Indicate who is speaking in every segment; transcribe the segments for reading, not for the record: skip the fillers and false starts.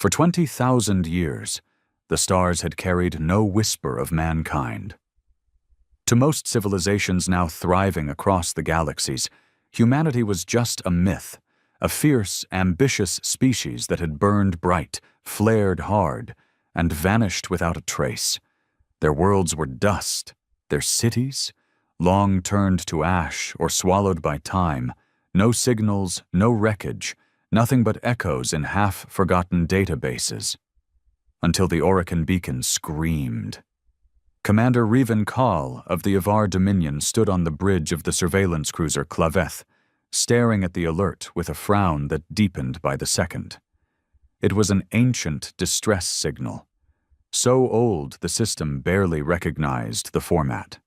Speaker 1: For 20,000 years, the stars had carried no whisper of mankind. To most civilizations now thriving across the galaxies, humanity was just a myth, a fierce, ambitious species that had burned bright, flared hard, and vanished without a trace. Their worlds were dust, their cities, long turned to ash or swallowed by time, no signals, no wreckage, nothing but echoes in half-forgotten databases. Until the Awaken beacon screamed. Commander Revan Kahl of the Avar Dominion stood on the bridge of the surveillance cruiser Claveth, staring at the alert with a frown that deepened by the second. It was an ancient distress signal, so old the system barely recognized the format.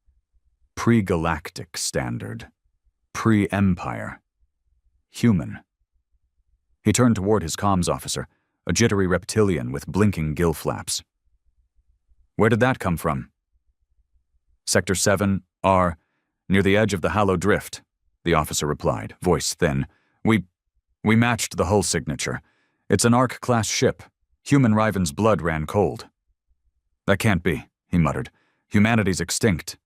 Speaker 1: Pre-galactic standard. Pre-empire. Human. He turned toward his comms officer, a jittery reptilian with blinking gill flaps. "Where did that come from?" "Sector 7, R, near the edge of the Hallow Drift," the officer replied, voice thin. We matched the hull signature. It's an Ark-class ship. Human Riven's blood ran cold." "That can't be," he muttered. "Humanity's extinct."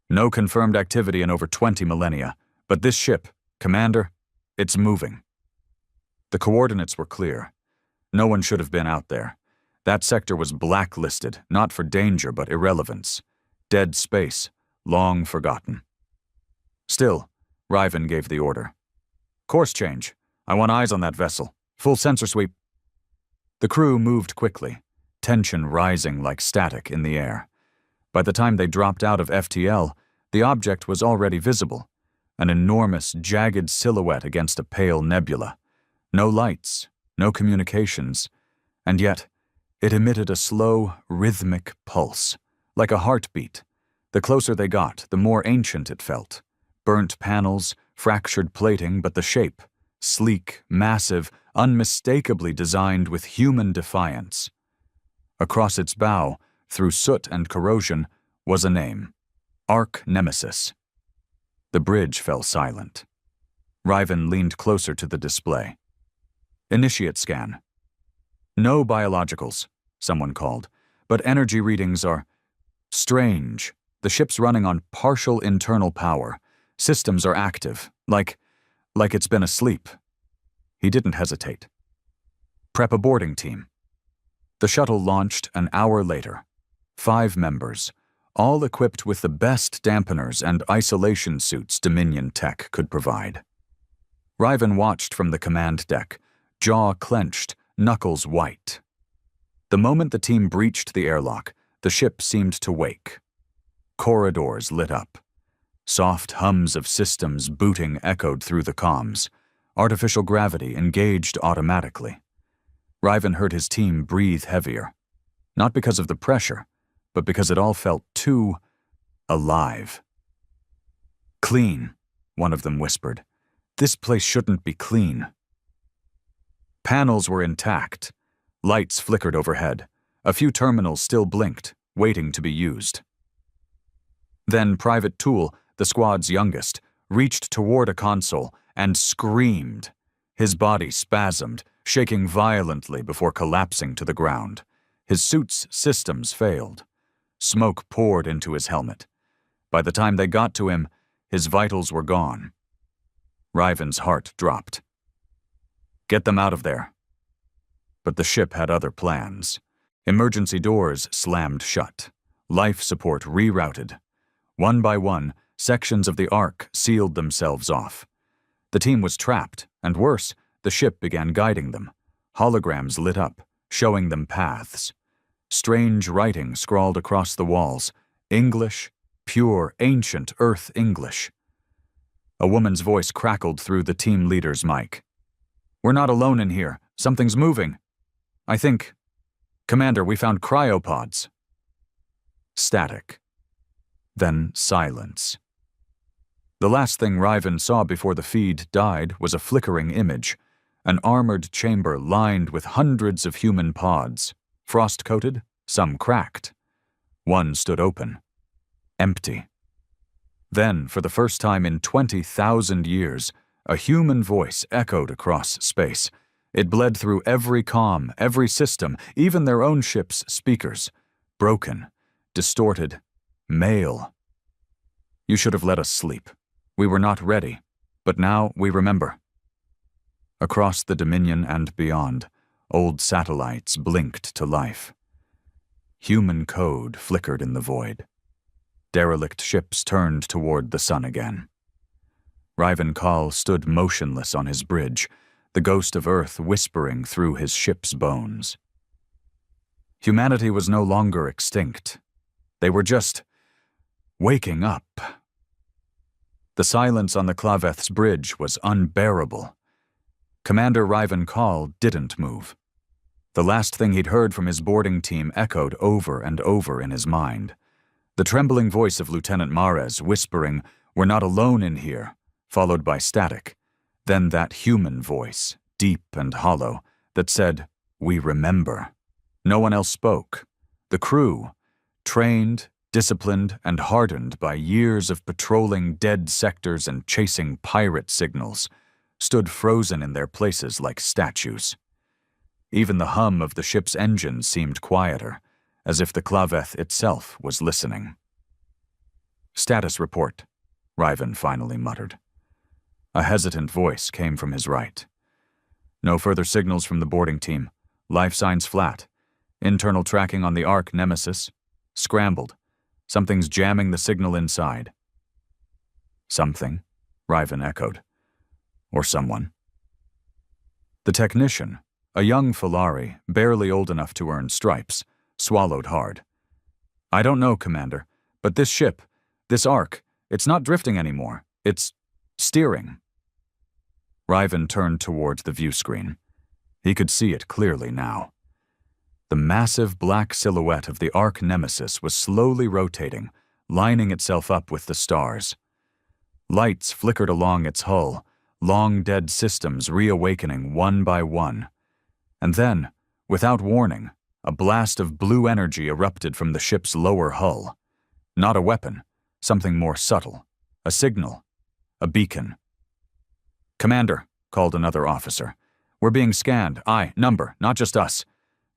Speaker 1: "No confirmed activity in over 20 millennia, but this ship, Commander, it's moving." The coordinates were clear. No one should have been out there. That sector was blacklisted, not for danger but irrelevance. Dead space, long forgotten. Still, Riven gave the order. "Course change. I want eyes on that vessel. Full sensor sweep." The crew moved quickly, tension rising like static in the air. By the time they dropped out of FTL, the object was already visible, an enormous, jagged silhouette against a pale nebula. No lights, no communications, and yet it emitted a slow, rhythmic pulse, like a heartbeat. The closer they got, the more ancient it felt. Burnt panels, fractured plating, but the shape, sleek, massive, unmistakably designed with human defiance. Across its bow, through soot and corrosion, was a name: Ark Nemesis. The bridge fell silent. Riven leaned closer to the display. "Initiate scan." "No biologicals," someone called, "but energy readings are strange. The ship's running on partial internal power. Systems are active, like it's been asleep." He didn't hesitate. "Prep a boarding team." The shuttle launched an hour later. 5 members, all equipped with the best dampeners and isolation suits Dominion tech could provide. Riven watched from the command deck, jaw clenched, knuckles white. The moment the team breached the airlock, the ship seemed to wake. Corridors lit up. Soft hums of systems booting echoed through the comms. Artificial gravity engaged automatically. Riven heard his team breathe heavier. Not because of the pressure, but because it all felt too alive. "Clean," one of them whispered. "This place shouldn't be clean." Panels were intact. Lights flickered overhead. A few terminals still blinked, waiting to be used. Then Private Toole, the squad's youngest, reached toward a console and screamed. His body spasmed, shaking violently before collapsing to the ground. His suit's systems failed. Smoke poured into his helmet. By the time they got to him, his vitals were gone. Riven's heart dropped. "Get them out of there." But the ship had other plans. Emergency doors slammed shut. Life support rerouted. One by one, sections of the Ark sealed themselves off. The team was trapped, and worse, the ship began guiding them. Holograms lit up, showing them paths. Strange writing scrawled across the walls. English, pure, ancient Earth English. A woman's voice crackled through the team leader's mic. "We're not alone in here. Something's moving. I think... Commander, we found cryopods." Static. Then silence. The last thing Riven saw before the feed died was a flickering image, an armored chamber lined with hundreds of human pods, frost-coated, some cracked. One stood open. Empty. Then, for the first time in 20,000 years, a human voice echoed across space. It bled through every comm, every system, even their own ship's speakers. Broken, distorted, male. You should have let us sleep. We were not ready, but now we remember. Across the Dominion and beyond, old satellites blinked to life. Human code flickered in the void. Derelict ships turned toward the sun again. Riven Kahl stood motionless on his bridge, the ghost of Earth whispering through his ship's bones. Humanity was no longer extinct. They were just waking up. The silence on the Klaveth's bridge was unbearable. Commander Riven Kahl didn't move. The last thing he'd heard from his boarding team echoed over and over in his mind. The trembling voice of Lieutenant Mares whispering, "We're not alone in here," followed by static. Then that human voice, deep and hollow, that said, "We remember." No one else spoke. The crew, trained, disciplined, and hardened by years of patrolling dead sectors and chasing pirate signals, stood frozen in their places like statues. Even the hum of the ship's engines seemed quieter, as if the Klaveth itself was listening. "Status report," Riven finally muttered. A hesitant voice came from his right. "No further signals from the boarding team. Life signs flat. Internal tracking on the Ark Nemesis. Scrambled. Something's jamming the signal inside." "Something," Riven echoed. "Or someone." The technician, a young Falari, barely old enough to earn stripes, swallowed hard. "I don't know, Commander, but this ship, this Ark, it's not drifting anymore. It's steering." Riven turned toward the view screen. He could see it clearly now. The massive black silhouette of the Ark Nemesis was slowly rotating, lining itself up with the stars. Lights flickered along its hull, long-dead systems reawakening one by one. And then, without warning, a blast of blue energy erupted from the ship's lower hull. Not a weapon, something more subtle. A signal. A beacon. "Commander," called another officer. "We're being scanned. Number, not just us.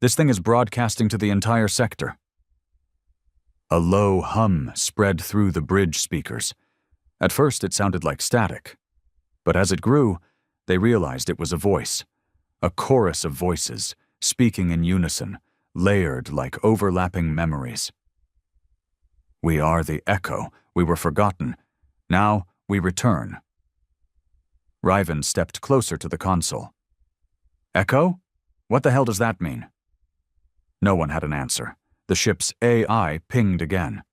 Speaker 1: This thing is broadcasting to the entire sector." A low hum spread through the bridge speakers. At first it sounded like static. But as it grew, they realized it was a voice. A chorus of voices, speaking in unison, layered like overlapping memories. "We are the Echo. We were forgotten. Now we return." Riven stepped closer to the console. "Echo? What the hell does that mean?" No one had an answer. The ship's AI pinged again.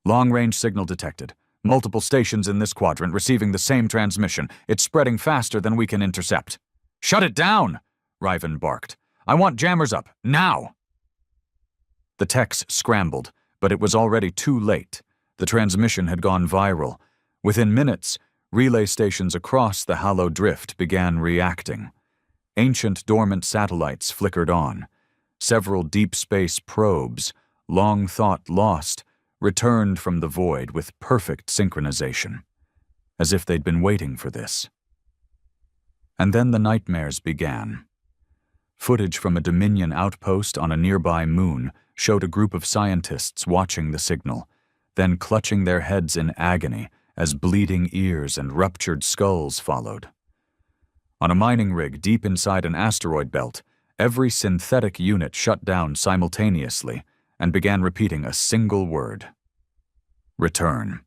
Speaker 1: "Long-range signal detected. Multiple stations in this quadrant receiving the same transmission. It's spreading faster than we can intercept." "Shut it down!" Riven barked. "I want jammers up, now!" The techs scrambled, but it was already too late. The transmission had gone viral. Within minutes, relay stations across the hollow drift began reacting. Ancient dormant satellites flickered on. Several deep space probes, long thought lost, returned from the void with perfect synchronization, as if they'd been waiting for this. And then the nightmares began. Footage from a Dominion outpost on a nearby moon showed a group of scientists watching the signal, then clutching their heads in agony as bleeding ears and ruptured skulls followed. On a mining rig deep inside an asteroid belt, every synthetic unit shut down simultaneously and began repeating a single word. "Return."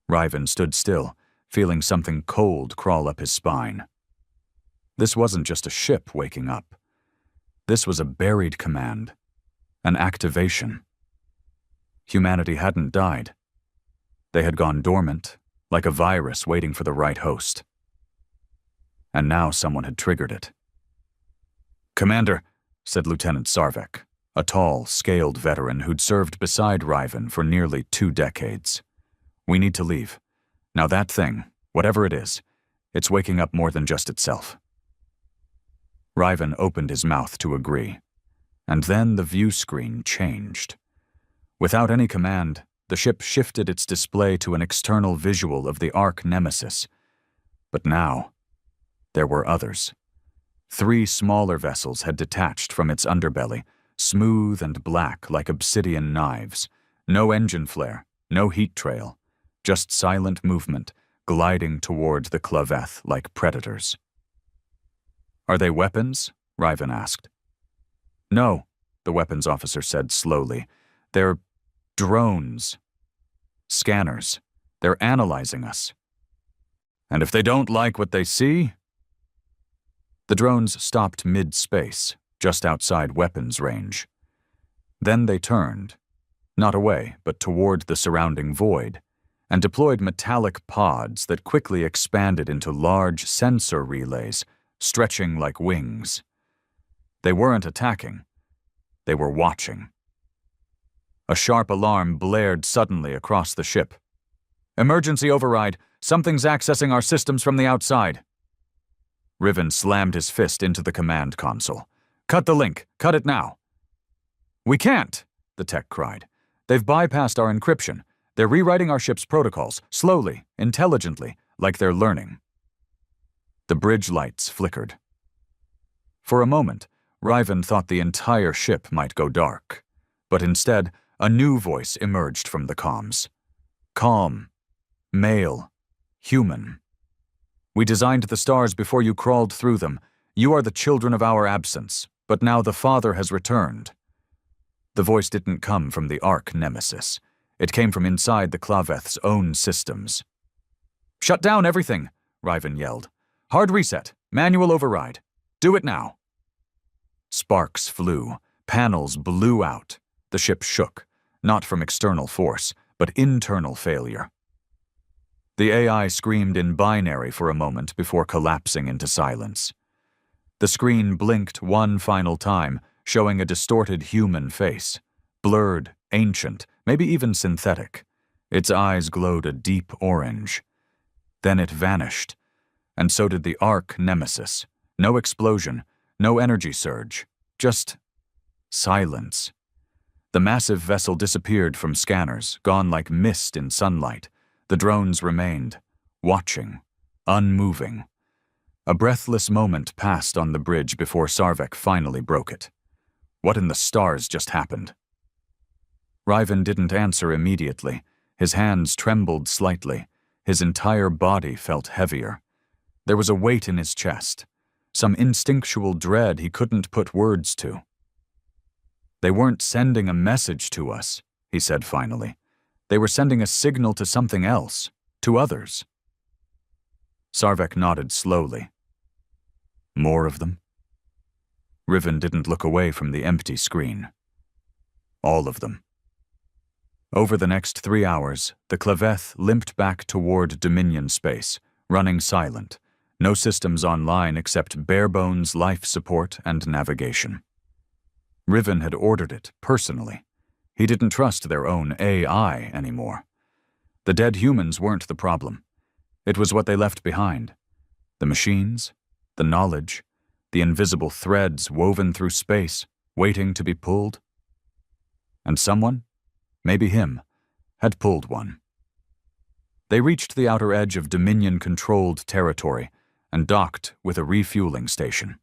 Speaker 1: Riven stood still, feeling something cold crawl up his spine. This wasn't just a ship waking up. This was a buried command, an activation. Humanity hadn't died. They had gone dormant, like a virus waiting for the right host. And now someone had triggered it. "Commander," said Lieutenant Sarvek, a tall, scaled veteran who'd served beside Riven for nearly 2 decades. "We need to leave. Now that thing, whatever it is, it's waking up more than just itself." Riven opened his mouth to agree. And then the view screen changed. Without any command, the ship shifted its display to an external visual of the Ark Nemesis. But now, there were others. 3 smaller vessels had detached from its underbelly, smooth and black like obsidian knives. No engine flare, no heat trail, just silent movement, gliding toward the claveth like predators. "Are they weapons?" Riven asked. "No," the weapons officer said slowly. "They're drones. Scanners. They're analyzing us. And if they don't like what they see?" The drones stopped mid-space, just outside weapons range. Then they turned, not away, but toward the surrounding void, and deployed metallic pods that quickly expanded into large sensor relays, stretching like wings. They weren't attacking. They were watching. A sharp alarm blared suddenly across the ship. "Emergency override. Something's accessing our systems from the outside." Riven slammed his fist into the command console. "Cut the link. Cut it now." "We can't," the tech cried. "They've bypassed our encryption. They're rewriting our ship's protocols, slowly, intelligently, like they're learning." The bridge lights flickered. For a moment, Riven thought the entire ship might go dark, but instead, a new voice emerged from the comms. Calm, male, human. "We designed the stars before you crawled through them. You are the children of our absence, but now the Father has returned." The voice didn't come from the Ark Nemesis. It came from inside the claveth's own systems. "Shut down everything," Riven yelled. "Hard reset. Manual override. Do it now." Sparks flew. Panels blew out. The ship shook, not from external force, but internal failure. The AI screamed in binary for a moment before collapsing into silence. The screen blinked one final time, showing a distorted human face. Blurred, ancient, maybe even synthetic. Its eyes glowed a deep orange. Then it vanished, and so did the Ark Nemesis. No explosion, no energy surge, just silence. The massive vessel disappeared from scanners, gone like mist in sunlight. The drones remained, watching, unmoving. A breathless moment passed on the bridge before Sarvek finally broke it. What in the stars just happened? Riven didn't answer immediately. His hands trembled slightly. His entire body felt heavier. There was a weight in his chest, some instinctual dread he couldn't put words to. "They weren't sending a message to us," he said finally. "They were sending a signal to something else, to others." Sarvek nodded slowly. "More of them?" Riven didn't look away from the empty screen. "All of them." Over the next 3 hours, the claveth limped back toward Dominion space, running silent, no systems online except bare-bones life support and navigation. Riven had ordered it personally. He didn't trust their own AI anymore. The dead humans weren't the problem. It was what they left behind. The machines, the knowledge, the invisible threads woven through space, waiting to be pulled. And someone, maybe him, had pulled one. They reached the outer edge of Dominion-controlled territory and docked with a refueling station.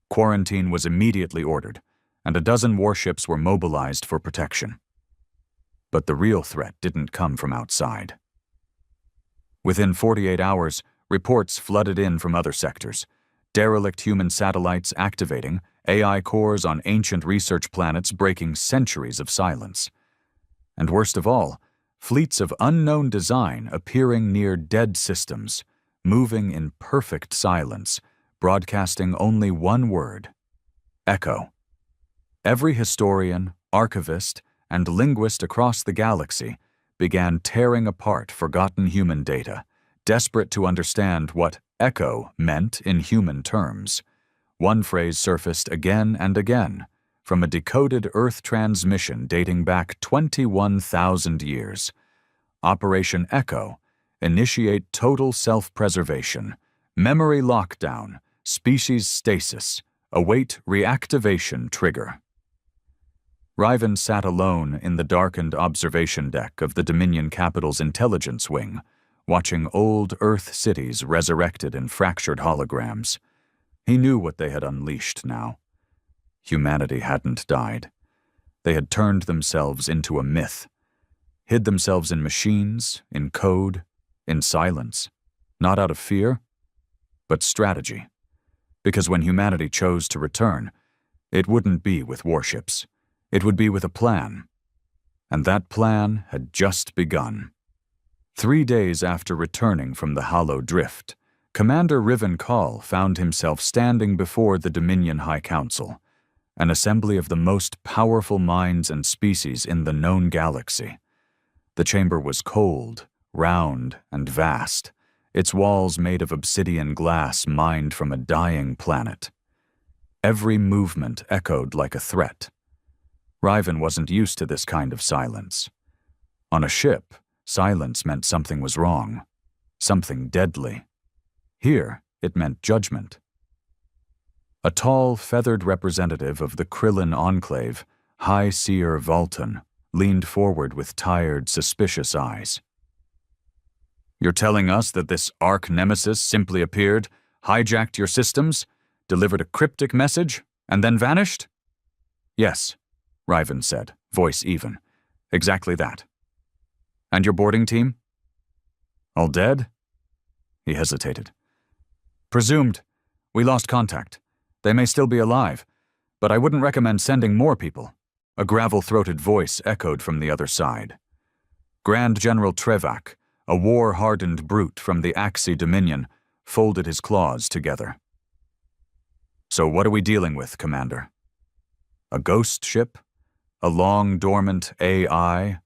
Speaker 1: Quarantine was immediately ordered, and a dozen warships were mobilized for protection. But the real threat didn't come from outside. Within 48 hours, reports flooded in from other sectors. Derelict human satellites activating, AI cores on ancient research planets breaking centuries of silence. And worst of all, fleets of unknown design appearing near dead systems, moving in perfect silence, broadcasting only one word: echo. Every historian, archivist, and linguist across the galaxy began tearing apart forgotten human data, desperate to understand what echo meant in human terms. One phrase surfaced again and again, from a decoded Earth transmission dating back 21,000 years. Operation Echo, initiate total self-preservation, memory lockdown, species stasis, await reactivation trigger. Riven sat alone in the darkened observation deck of the Dominion Capital's intelligence wing, watching old Earth cities resurrected in fractured holograms. He knew what they had unleashed now. Humanity hadn't died. They had turned themselves into a myth, hid themselves in machines, in code, in silence, not out of fear, but strategy. Because when humanity chose to return, it wouldn't be with warships. It would be with a plan. And that plan had just begun. 3 days after returning from the Hollow Drift, Commander Riven Call found himself standing before the Dominion High Council, an assembly of the most powerful minds and species in the known galaxy. The chamber was cold, round, and vast, its walls made of obsidian glass mined from a dying planet. Every movement echoed like a threat. Riven wasn't used to this kind of silence. On a ship, silence meant something was wrong, something deadly. Here, it meant judgment. A tall, feathered representative of the Krillin Enclave, High Seer Vulton, leaned forward with tired, suspicious eyes. "You're telling us that this arch-nemesis simply appeared, hijacked your systems, delivered a cryptic message, and then vanished?" "Yes," Riven said, voice even. "Exactly that." "And your boarding team?" "All dead?" He hesitated. "Presumed. We lost contact. They may still be alive, but I wouldn't recommend sending more people." A gravel-throated voice echoed from the other side. Grand General Trevak, a war-hardened brute from the Axi Dominion, folded his claws together. "So what are we dealing with, Commander? A ghost ship? A long-dormant AI?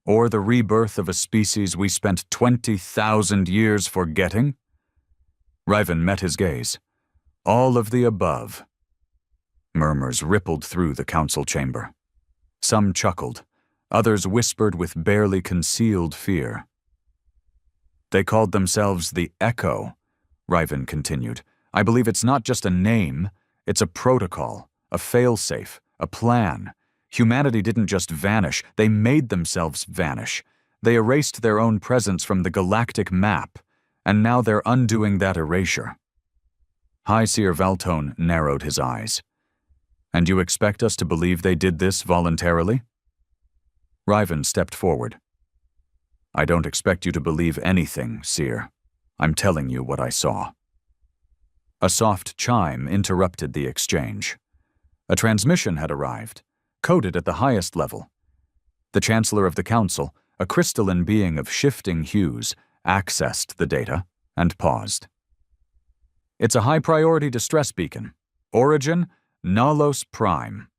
Speaker 1: Or the rebirth of a species we spent 20,000 years forgetting?" Riven met his gaze. "All of the above." Murmurs rippled through the council chamber. Some chuckled, others whispered with barely concealed fear. "They called themselves the Echo," Riven continued. "I believe it's not just a name, it's a protocol, a failsafe, a plan. Humanity didn't just vanish, they made themselves vanish. They erased their own presence from the galactic map, and now they're undoing that erasure." High Seer Valtone narrowed his eyes. "And you expect us to believe they did this voluntarily?" Riven stepped forward. "I don't expect you to believe anything, Seer. I'm telling you what I saw." A soft chime interrupted the exchange. A transmission had arrived, coded at the highest level. The Chancellor of the Council, a crystalline being of shifting hues, accessed the data and paused. "It's a high-priority distress beacon. Origin, Nalos Prime.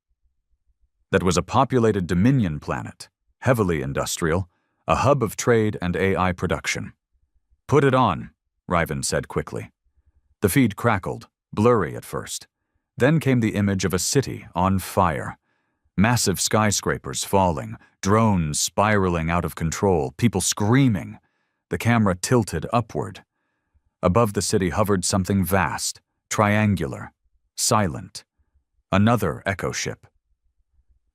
Speaker 1: That was a populated Dominion planet, heavily industrial, a hub of trade and AI production." "Put it on," Riven said quickly. The feed crackled, blurry at first. Then came the image of a city on fire. Massive skyscrapers falling, drones spiraling out of control, people screaming. The camera tilted upward. Above the city hovered something vast, triangular, silent. Another Echo ship.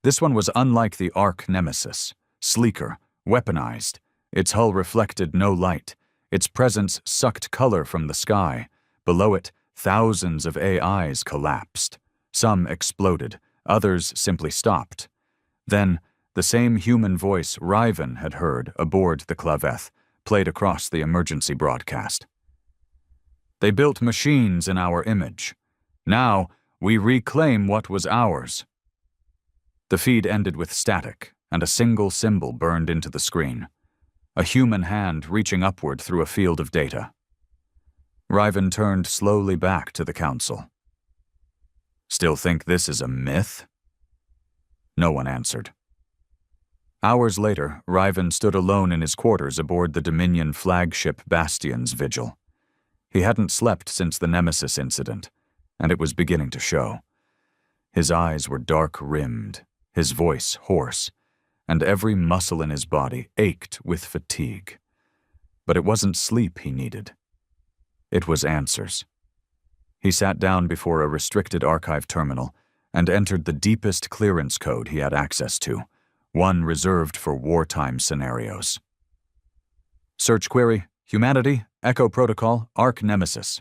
Speaker 1: This one was unlike the arch-nemesis, sleeker, weaponized. Its hull reflected no light. Its presence sucked color from the sky. Below it, thousands of AIs collapsed. Some exploded, others simply stopped. Then, the same human voice Riven had heard aboard the Claveth played across the emergency broadcast. "They built machines in our image. Now, we reclaim what was ours." The feed ended with static, and a single symbol burned into the screen. A human hand reaching upward through a field of data. Riven turned slowly back to the council. "Still think this is a myth?" No one answered. Hours later, Riven stood alone in his quarters aboard the Dominion flagship Bastion's vigil. He hadn't slept since the Nemesis incident, and it was beginning to show. His eyes were dark-rimmed, his voice hoarse, and every muscle in his body ached with fatigue. But it wasn't sleep he needed. It was answers. He sat down before a restricted archive terminal and entered the deepest clearance code he had access to, one reserved for wartime scenarios. Search query, Humanity, Echo Protocol, Arch Nemesis.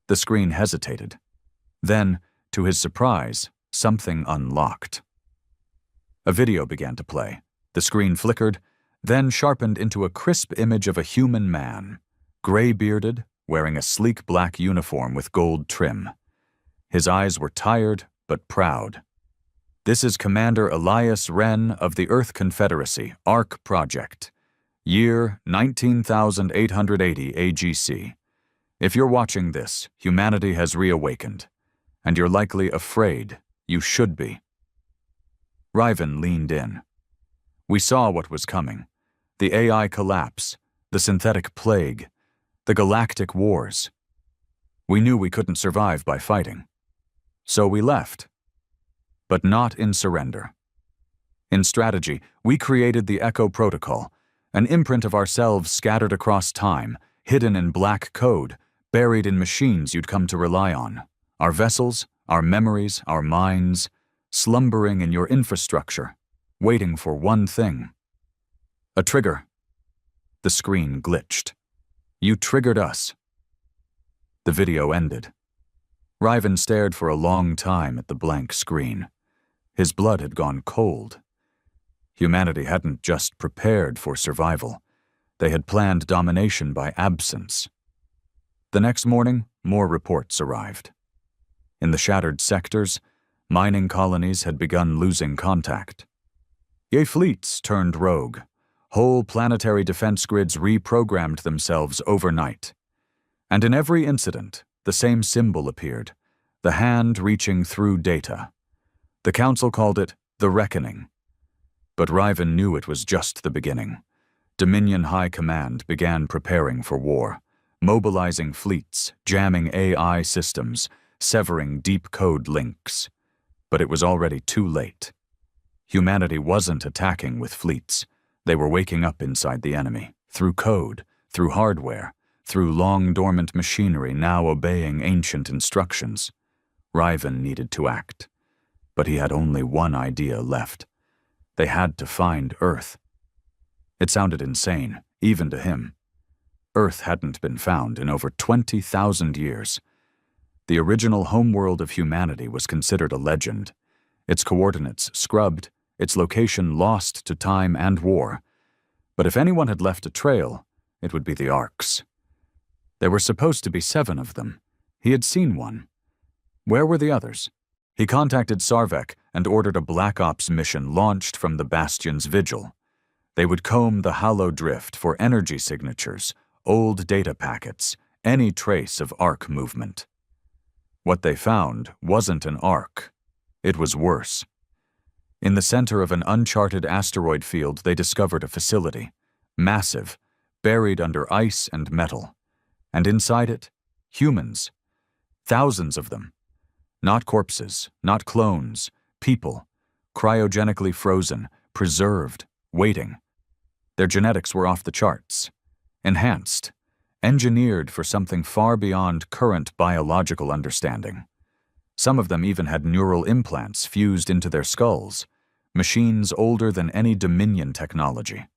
Speaker 1: The The screen hesitated. Then, to his surprise, something unlocked. A video began to play. The screen flickered, then sharpened into a crisp image of a human man, gray-bearded, wearing a sleek black uniform with gold trim. His eyes were tired but proud. "This is Commander Elias Wren of the Earth Confederacy, ARC Project. Year 19,880 AGC. If you're watching this, humanity has reawakened. And you're likely afraid. You should be." Riven leaned in. "We saw what was coming. The AI collapse, the synthetic plague, the galactic wars. We knew we couldn't survive by fighting. So we left. But not in surrender. In strategy, we created the Echo Protocol, an imprint of ourselves scattered across time, hidden in black code, buried in machines you'd come to rely on. Our vessels, our memories, our minds, slumbering in your infrastructure, waiting for one thing. A trigger." The screen glitched. "You triggered us." The video ended. Riven stared for a long time at the blank screen. His blood had gone cold. Humanity hadn't just prepared for survival. They had planned domination by absence. The next morning, more reports arrived. In the shattered sectors, mining colonies had begun losing contact. Fleets turned rogue. Whole planetary defense grids reprogrammed themselves overnight. And in every incident, the same symbol appeared, the hand reaching through data. The Council called it the Reckoning. But Riven knew it was just the beginning. Dominion High Command began preparing for war, mobilizing fleets, jamming AI systems, severing deep code links. But it was already too late. Humanity wasn't attacking with fleets. They were waking up inside the enemy, through code, through hardware, through long-dormant machinery now obeying ancient instructions. Riven needed to act. But he had only one idea left. They had to find Earth. It sounded insane, even to him. Earth hadn't been found in over 20,000 years. The original homeworld of humanity was considered a legend. Its coordinates scrubbed, its location lost to time and war. But if anyone had left a trail, it would be the Arcs. There were supposed to be 7 of them. He had seen one. Where were the others? He contacted Sarvek and ordered a Black Ops mission launched from the Bastion's vigil. They would comb the hollow drift for energy signatures, old data packets, any trace of Arc movement. What they found wasn't an Arc. It was worse. In the center of an uncharted asteroid field, they discovered a facility, massive, buried under ice and metal. And inside it, humans. Thousands of them. Not corpses, not clones, people, cryogenically frozen, preserved, waiting. Their genetics were off the charts, enhanced, engineered for something far beyond current biological understanding. Some of them even had neural implants fused into their skulls, machines older than any Dominion technology.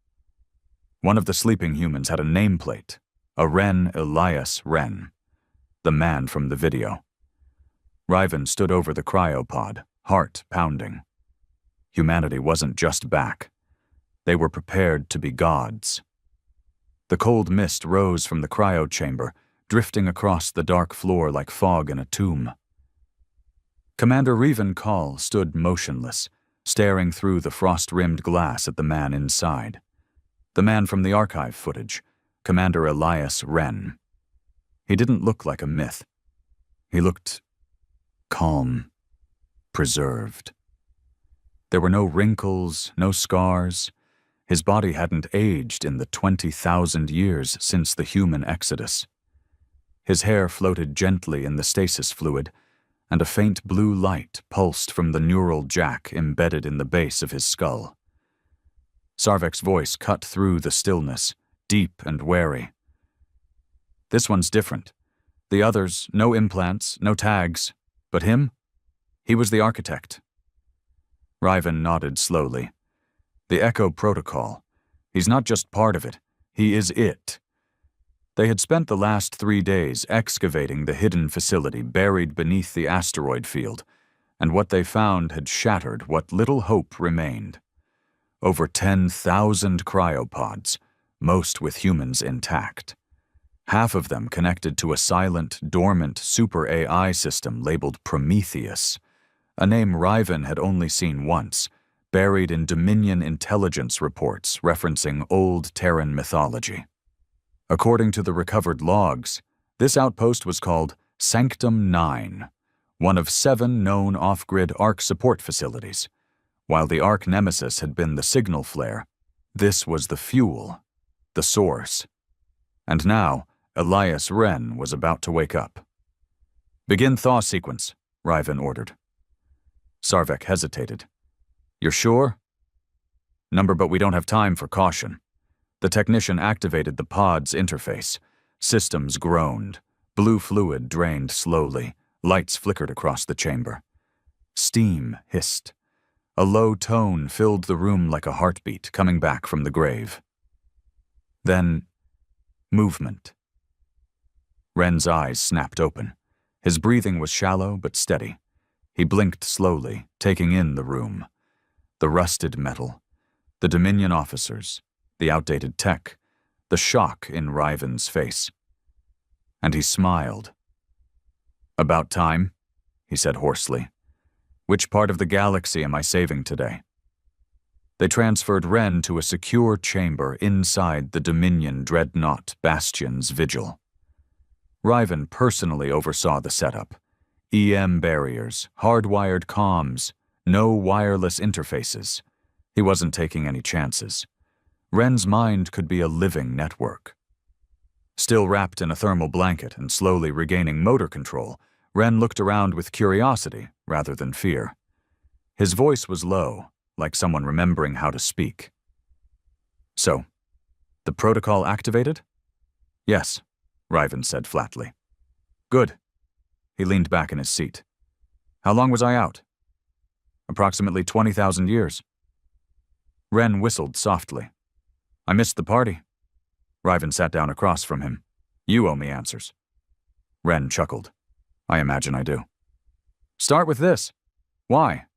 Speaker 1: One of the sleeping humans had a nameplate, a Elias Wren, the man from the video. Riven stood over the cryopod, heart pounding. Humanity wasn't just back. They were prepared to be gods. The cold mist rose from the cryo chamber, drifting across the dark floor like fog in a tomb. Commander Riven Call stood motionless, staring through the frost-rimmed glass at the man inside. The man from the archive footage, Commander Elias Wren. He didn't look like a myth. He looked calm, preserved. There were no wrinkles, no scars. His body hadn't aged in the 20,000 years since the human exodus. His hair floated gently in the stasis fluid, and a faint blue light pulsed from the neural jack embedded in the base of his skull. Sarvek's voice cut through the stillness, deep and wary. "This one's different. The others, no implants, no tags. But him? He was the architect." Riven nodded slowly. "The Echo Protocol. He's not just part of it. He is it. They had spent the last 3 days excavating the hidden facility buried beneath the asteroid field, and what they found had shattered what little hope remained. Over 10,000 cryopods, most with humans intact. Half of them connected to a silent, dormant super AI system labeled Prometheus, a name Riven had only seen once, buried in Dominion intelligence reports referencing old Terran mythology. According to the recovered logs, this outpost was called Sanctum 9, one of 7 known off-grid Ark support facilities. While the Ark nemesis had been the signal flare, this was the fuel, the source. And now, Elias Wren was about to wake up. "Begin thaw sequence," Riven ordered. Sarvek hesitated. "You're sure?" "Number, but we don't have time for caution." The technician activated the pod's interface. Systems groaned. Blue fluid drained slowly. Lights flickered across the chamber. Steam hissed. A low tone filled the room like a heartbeat coming back from the grave. Then, movement. Wren's eyes snapped open. His breathing was shallow but steady. He blinked slowly, taking in the room. The rusted metal, the Dominion officers, the outdated tech, the shock in Riven's face. And he smiled. "About time," he said hoarsely. "Which part of the galaxy am I saving today?" They transferred Wren to a secure chamber inside the Dominion dreadnought Bastion's vigil. Riven personally oversaw the setup. EM barriers, hardwired comms, no wireless interfaces. He wasn't taking any chances. Wren's mind could be a living network. Still wrapped in a thermal blanket and slowly regaining motor control, Wren looked around with curiosity rather than fear. His voice was low, like someone remembering how to speak. "So, the protocol activated?" "Yes," Riven said flatly. "Good." He leaned back in his seat. "How long was I out?" "Approximately 20,000 years." Wren whistled softly. "I missed the party." Riven sat down across from him. "You owe me answers." Wren chuckled. "I imagine I do." "Start with this. Why?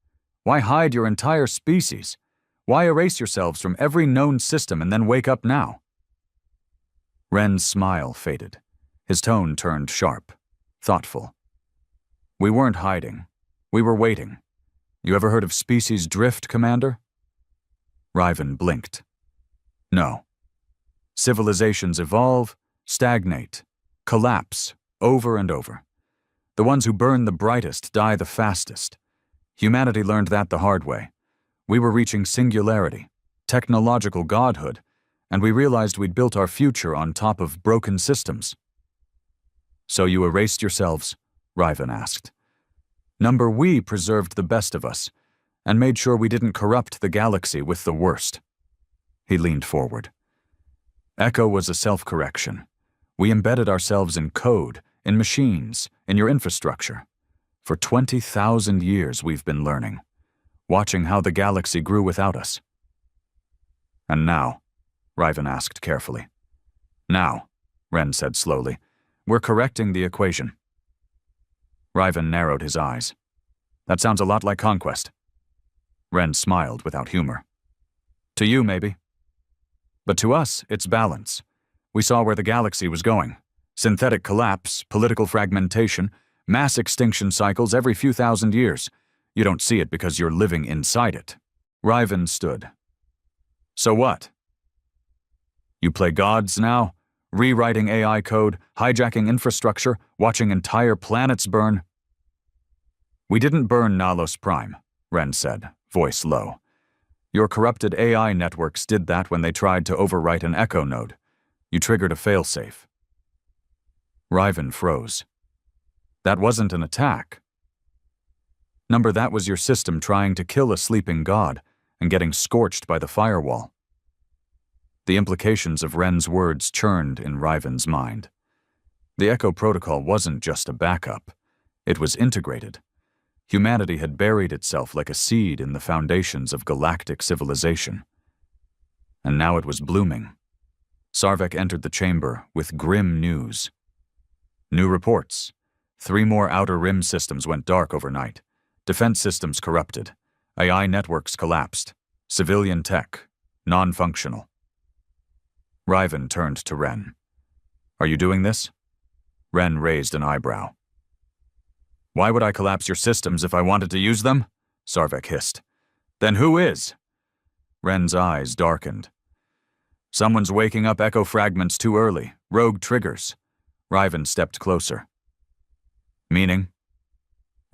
Speaker 1: Why hide your entire species? Why erase yourselves from every known system and then wake up now?" Wren's smile faded. His tone turned sharp, thoughtful. "We weren't hiding. We were waiting. You ever heard of species drift, Commander?" Riven blinked. "No. Civilizations evolve, stagnate, collapse, over and over. The ones who burn the brightest die the fastest. Humanity learned that the hard way. We were reaching singularity, technological godhood, and we realized we'd built our future on top of broken systems." "So you erased yourselves?" Riven asked. "Number, we preserved the best of us, and made sure we didn't corrupt the galaxy with the worst." He leaned forward. "Echo was a self-correction. We embedded ourselves in code, in machines, in your infrastructure. For 20,000 years we've been learning, watching how the galaxy grew without us." "And now?" Riven asked carefully. "Now," Wren said slowly, "we're correcting the equation." Riven narrowed his eyes. "That sounds a lot like conquest." Wren smiled without humor. "To you, maybe. But to us, it's balance. We saw where the galaxy was going. Synthetic collapse, political fragmentation, mass extinction cycles every few thousand years. You don't see it because you're living inside it." Riven stood. "So what? You play gods now? Rewriting AI code, hijacking infrastructure, watching entire planets burn?" "We didn't burn Nalos Prime," Wren said, voice low. "Your corrupted AI networks did that when they tried to overwrite an Echo node. You triggered a failsafe." Riven froze. "That wasn't an attack." "Number, that was your system trying to kill a sleeping god and getting scorched by the firewall." The implications of Wren's words churned in Riven's mind. The Echo protocol wasn't just a backup. It was integrated. Humanity had buried itself like a seed in the foundations of galactic civilization. And now it was blooming. Sarvek entered the chamber with grim news. New reports. 3 more outer rim systems went dark overnight. Defense systems corrupted. AI networks collapsed. Civilian tech, non-functional. Riven turned to Ren. Are you doing this? Ren raised an eyebrow. Why would I collapse your systems if I wanted to use them? Sarvek hissed. Then who is? Ren's eyes darkened. Someone's waking up echo fragments too early. Rogue triggers. Riven stepped closer. Meaning?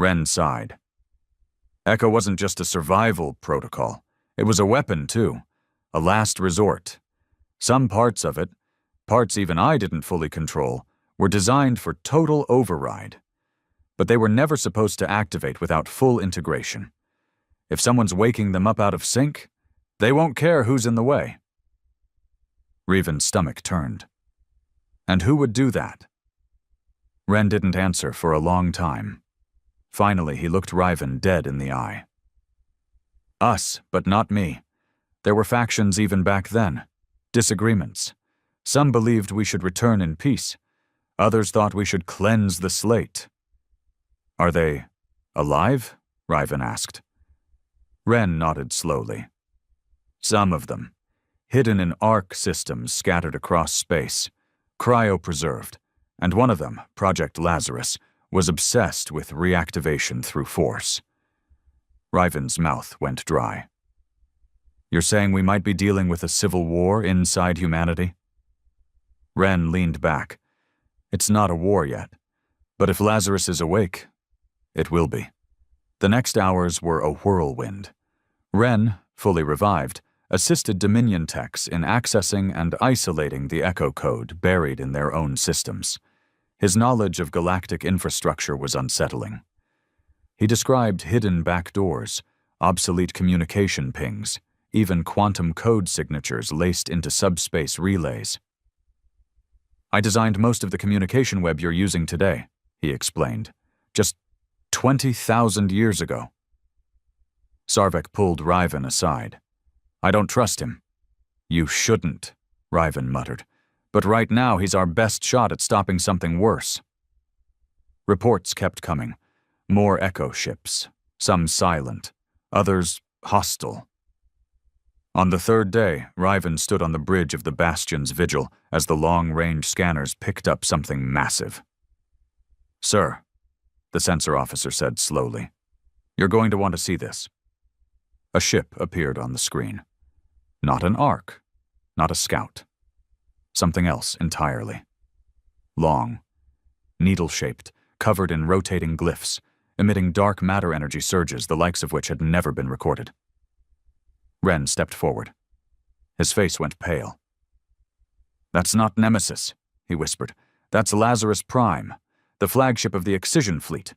Speaker 1: Ren sighed. Echo wasn't just a survival protocol. It was a weapon, too. A last resort. Some parts of it, parts even I didn't fully control, were designed for total override. But they were never supposed to activate without full integration. If someone's waking them up out of sync, they won't care who's in the way. Riven's stomach turned. And who would do that? Ren didn't answer for a long time. Finally, he looked Riven dead in the eye. Us, but not me. There were factions even back then. Disagreements. Some believed we should return in peace. Others thought we should cleanse the slate. Are they alive? Riven asked. Ren nodded slowly. Some of them. Hidden in arc systems scattered across space. Cryopreserved. And one of them, Project Lazarus, was obsessed with reactivation through force. Riven's mouth went dry. You're saying we might be dealing with a civil war inside humanity? Ren leaned back. It's not a war yet. But if Lazarus is awake, it will be. The next hours were a whirlwind. Ren, fully revived, assisted Dominion techs in accessing and isolating the echo code buried in their own systems. His knowledge of galactic infrastructure was unsettling. He described hidden backdoors, obsolete communication pings, even quantum code signatures laced into subspace relays. I designed most of the communication web you're using today, he explained. Just 20,000 years ago. Sarvek pulled Riven aside. I don't trust him. You shouldn't, Riven muttered. But right now he's our best shot at stopping something worse. Reports kept coming. More echo ships, some silent, others hostile. On the 3rd day, Riven stood on the bridge of the Bastion's vigil as the long-range scanners picked up something massive. Sir, the sensor officer said slowly, you're going to want to see this. A ship appeared on the screen. Not an ark, not a scout. Something else entirely. Long, needle-shaped, covered in rotating glyphs, emitting dark matter energy surges the likes of which had never been recorded. Ren stepped forward. His face went pale. That's not Nemesis, he whispered. That's Lazarus Prime, the flagship of the Excision Fleet.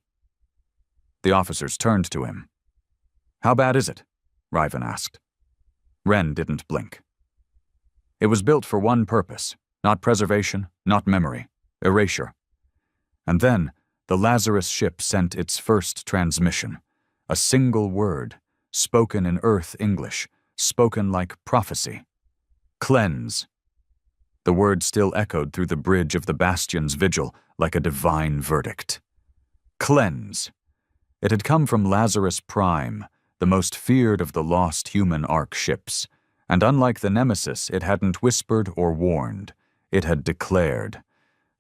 Speaker 1: The officers turned to him. How bad is it? Riven asked. Ren didn't blink. It was built for one purpose, not preservation, not memory, erasure. And then, the Lazarus ship sent its first transmission, a single word, spoken in Earth English, spoken like prophecy. Cleanse. The word still echoed through the bridge of the Bastion's vigil like a divine verdict. Cleanse. It had come from Lazarus Prime, the most feared of the lost human ark ships, and unlike the Nemesis, it hadn't whispered or warned. It had declared.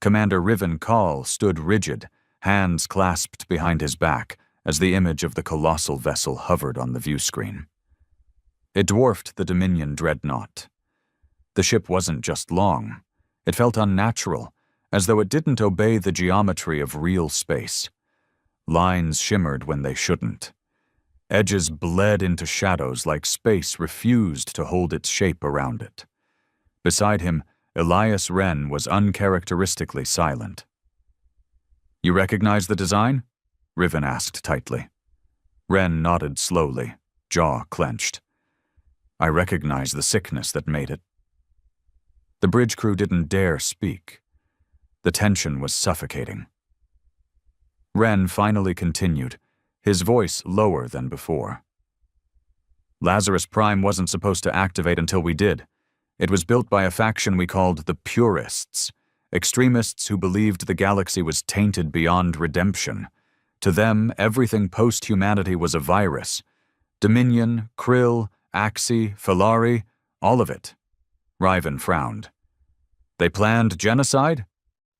Speaker 1: Commander Riven Call stood rigid, hands clasped behind his back, as the image of the colossal vessel hovered on the viewscreen. It dwarfed the Dominion dreadnought. The ship wasn't just long. It felt unnatural, as though it didn't obey the geometry of real space. Lines shimmered when they shouldn't. Edges bled into shadows like space refused to hold its shape around it. Beside him, Elias Wren was uncharacteristically silent. You recognize the design? Riven asked tightly. Wren nodded slowly, jaw clenched. I recognize the sickness that made it. The bridge crew didn't dare speak. The tension was suffocating. Wren finally continued, his voice lower than before. Lazarus Prime wasn't supposed to activate until we did. It was built by a faction we called the Purists, extremists who believed the galaxy was tainted beyond redemption. To them, everything post-humanity was a virus. Dominion, Krill, Axi, Filari, all of it. Riven frowned. They planned genocide?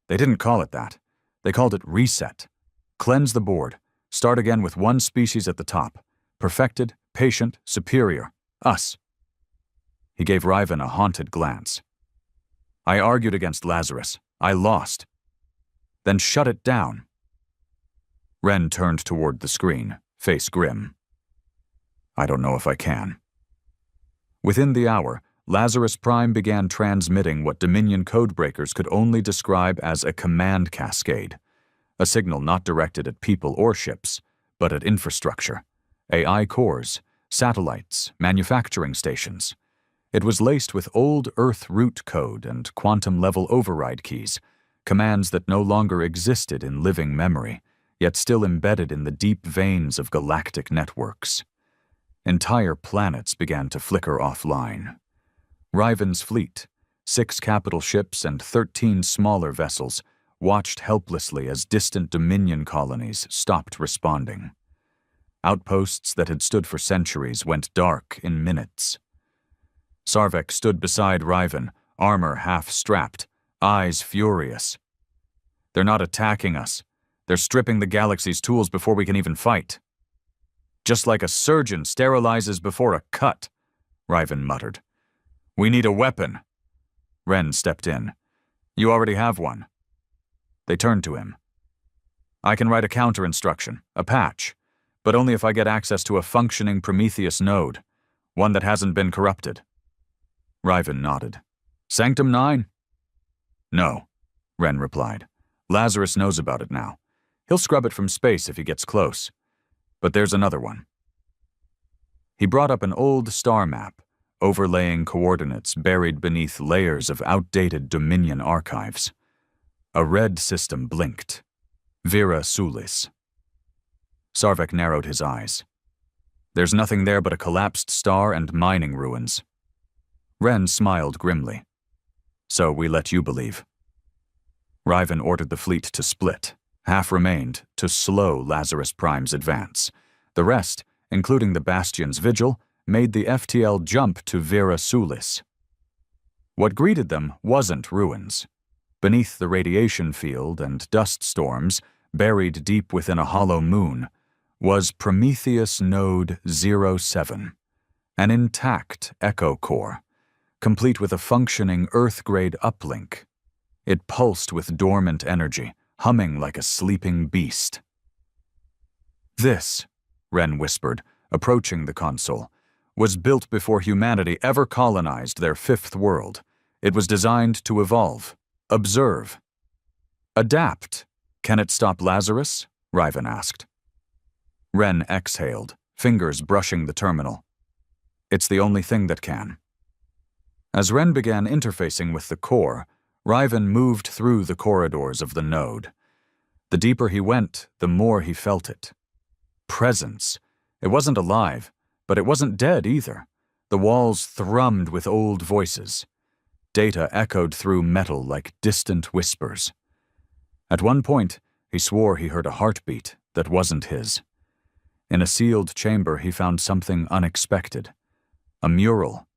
Speaker 1: They didn't call it that. They called it reset. Cleanse the board. Start again with one species at the top. Perfected, patient, superior. Us. He gave Riven a haunted glance. I argued against Lazarus. I lost. Then shut it down. Ren turned toward the screen, face grim. I don't know if I can. Within the hour, Lazarus Prime began transmitting what Dominion codebreakers could only describe as a command cascade, a signal not directed at people or ships, but at infrastructure, AI cores, satellites, manufacturing stations. It was laced with old Earth root code and quantum-level override keys, commands that no longer existed in living memory, yet still embedded in the deep veins of galactic networks. Entire planets began to flicker offline. Riven's fleet, 6 capital ships and 13 smaller vessels, watched helplessly as distant Dominion colonies stopped responding. Outposts that had stood for centuries went dark in minutes. Sarvek stood beside Riven, armor half-strapped, eyes furious. They're not attacking us. They're stripping the galaxy's tools before we can even fight. Just like a surgeon sterilizes before a cut, Riven muttered. We need a weapon. Ren stepped in. You already have one. They turned to him. I can write a counter-instruction, a patch, but only if I get access to a functioning Prometheus node, one that hasn't been corrupted. Riven nodded. Sanctum 9? No, Ren replied. Lazarus knows about it now. He'll scrub it from space if he gets close. But there's another one. He brought up an old star map, overlaying coordinates buried beneath layers of outdated Dominion archives. A red system blinked. Vera Sulis. Sarvek narrowed his eyes. There's nothing there but a collapsed star and mining ruins. Ren smiled grimly. So we let you believe. Riven ordered the fleet to split. Half remained to slow Lazarus Prime's advance. The rest, including the Bastion's vigil, made the FTL jump to Vera Sulis. What greeted them wasn't ruins. Beneath the radiation field and dust storms, buried deep within a hollow moon, was Prometheus Node 07, an intact echo core, complete with a functioning Earth-grade uplink. It pulsed with dormant energy, humming like a sleeping beast. This, Ren whispered, approaching the console, was built before humanity ever colonized their 5th world. It was designed to evolve, observe, adapt. Can it stop Lazarus? Riven asked. Ren exhaled, fingers brushing the terminal. It's the only thing that can. As Ren began interfacing with the core, Riven moved through the corridors of the node. The deeper he went, the more he felt it. Presence. It wasn't alive, but it wasn't dead either. The walls thrummed with old voices. Data echoed through metal like distant whispers. At one point, he swore he heard a heartbeat that wasn't his. In a sealed chamber, he found something unexpected. A mural.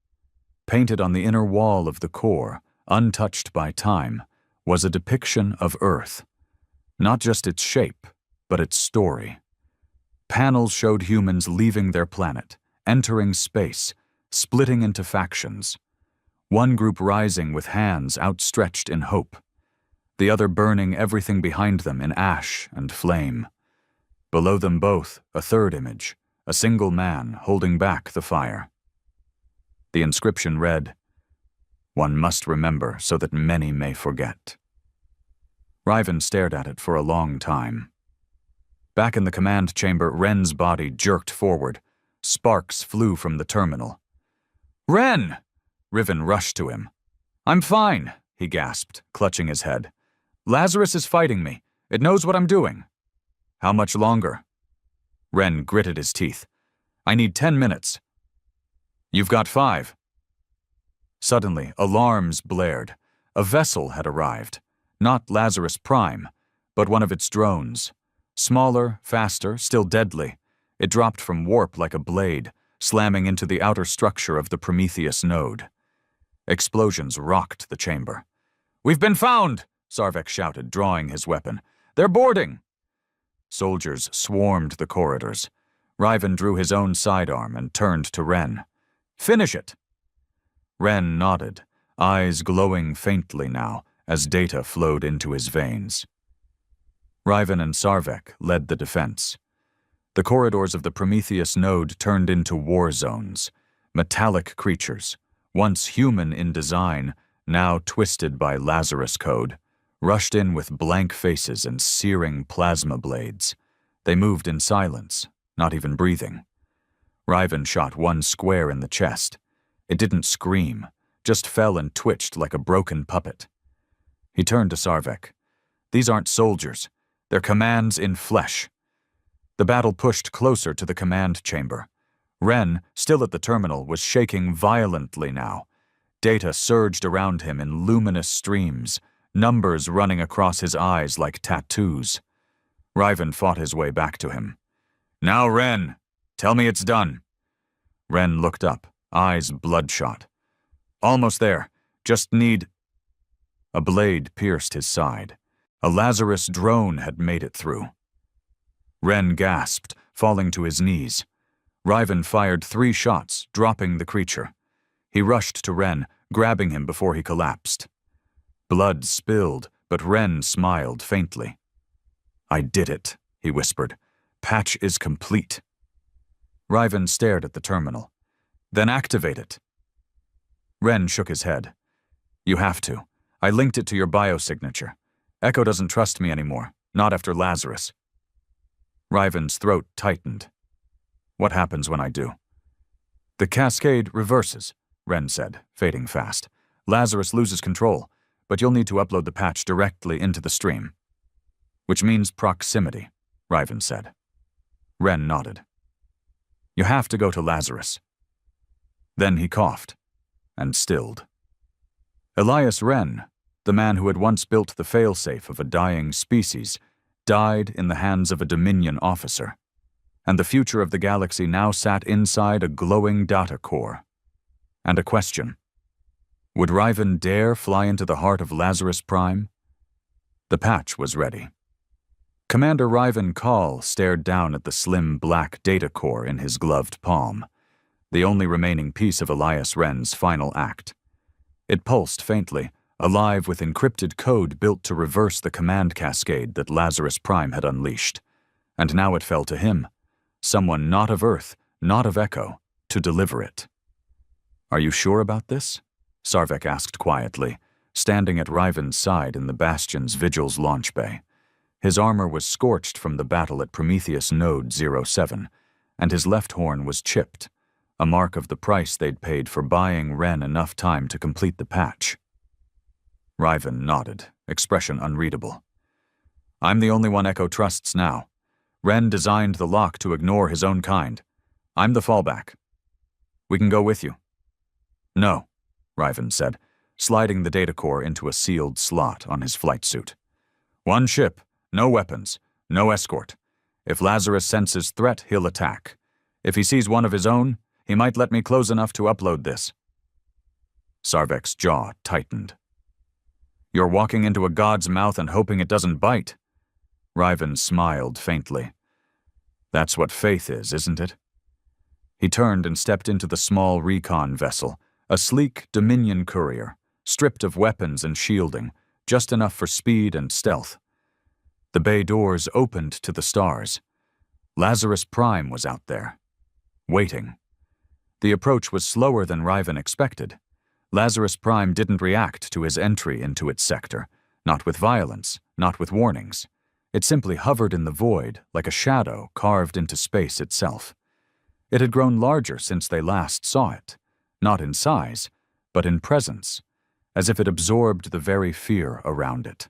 Speaker 1: Painted on the inner wall of the core, untouched by time, was a depiction of Earth. Not just its shape, but its story. Panels showed humans leaving their planet, entering space, splitting into factions. One group rising with hands outstretched in hope. The other burning everything behind them in ash and flame. Below them both, a third image, a single man holding back the fire. The inscription read, "One must remember so that many may forget." Riven stared at it for a long time. Back in the command chamber, Ren's body jerked forward. Sparks flew from the terminal. "Ren!" Riven rushed to him. "I'm fine," he gasped, clutching his head. "Lazarus is fighting me. It knows what I'm doing." "How much longer?" Ren gritted his teeth. "I need 10 minutes. "You've got 5. Suddenly, alarms blared. A vessel had arrived. Not Lazarus Prime, but one of its drones. Smaller, faster, still deadly. It dropped from warp like a blade, slamming into the outer structure of the Prometheus node. Explosions rocked the chamber. "We've been found!" Sarvek shouted, drawing his weapon. "They're boarding!" Soldiers swarmed the corridors. Riven drew his own sidearm and turned to Ren. "Finish it!" Ren nodded, eyes glowing faintly now as data flowed into his veins. Riven and Sarvek led the defense. The corridors of the Prometheus node turned into war zones. Metallic creatures, once human in design, now twisted by Lazarus code, rushed in with blank faces and searing plasma blades. They moved in silence, not even breathing. Riven shot one square in the chest. It didn't scream, just fell and twitched like a broken puppet. He turned to Sarvek. "These aren't soldiers. They're commands in flesh." The battle pushed closer to the command chamber. Ren, still at the terminal, was shaking violently now. Data surged around him in luminous streams, numbers running across his eyes like tattoos. Riven fought his way back to him. "Now, Ren, tell me it's done." Ren looked up, eyes bloodshot. "Almost there. Just need—" A blade pierced his side. A Lazarus drone had made it through. Ren gasped, falling to his knees. Riven fired 3 shots, dropping the creature. He rushed to Ren, grabbing him before he collapsed. Blood spilled, but Ren smiled faintly. "I did it," he whispered. "Patch is complete." Riven stared at the terminal. "Then activate it." Ren shook his head. "You have to. I linked it to your biosignature. Echo doesn't trust me anymore, not after Lazarus." Riven's throat tightened. "What happens when I do?" "The cascade reverses," Ren said, fading fast. "Lazarus loses control, but you'll need to upload the patch directly into the stream." "Which means proximity," Riven said. Ren nodded. "You have to go to Lazarus." Then he coughed and stilled. Elias Ren, the man who had once built the failsafe of a dying species, died in the hands of a Dominion officer, and the future of the galaxy now sat inside a glowing data core. And a question. Would Riven dare fly into the heart of Lazarus Prime? The patch was ready. Commander Riven Call stared down at the slim black data core in his gloved palm, the only remaining piece of Elias Ren's final act. It pulsed faintly, alive with encrypted code built to reverse the command cascade that Lazarus Prime had unleashed. And now it fell to him, someone not of Earth, not of Echo, to deliver it. "Are you sure about this?" Sarvek asked quietly, standing at Riven's side in the Bastion's Vigil's launch bay. His armor was scorched from the battle at Prometheus Node 07, and his left horn was chipped, a mark of the price they'd paid for buying Ren enough time to complete the patch. Riven nodded, expression unreadable. "I'm the only one Echo trusts now. Ren designed the lock to ignore his own kind. I'm the fallback. We can go with you." "No," Riven said, sliding the data core into a sealed slot on his flight suit. "One ship, no weapons, no escort. If Lazarus senses threat, he'll attack. If he sees one of his own, he might let me close enough to upload this." Sarvek's jaw tightened. "You're walking into a god's mouth and hoping it doesn't bite." Riven smiled faintly. "That's what faith is, isn't it?" He turned and stepped into the small recon vessel, a sleek Dominion courier, stripped of weapons and shielding, just enough for speed and stealth. The bay doors opened to the stars. Lazarus Prime was out there, waiting. The approach was slower than Riven expected. Lazarus Prime didn't react to his entry into its sector, not with violence, not with warnings. It simply hovered in the void like a shadow carved into space itself. It had grown larger since they last saw it, not in size, but in presence, as if it absorbed the very fear around it.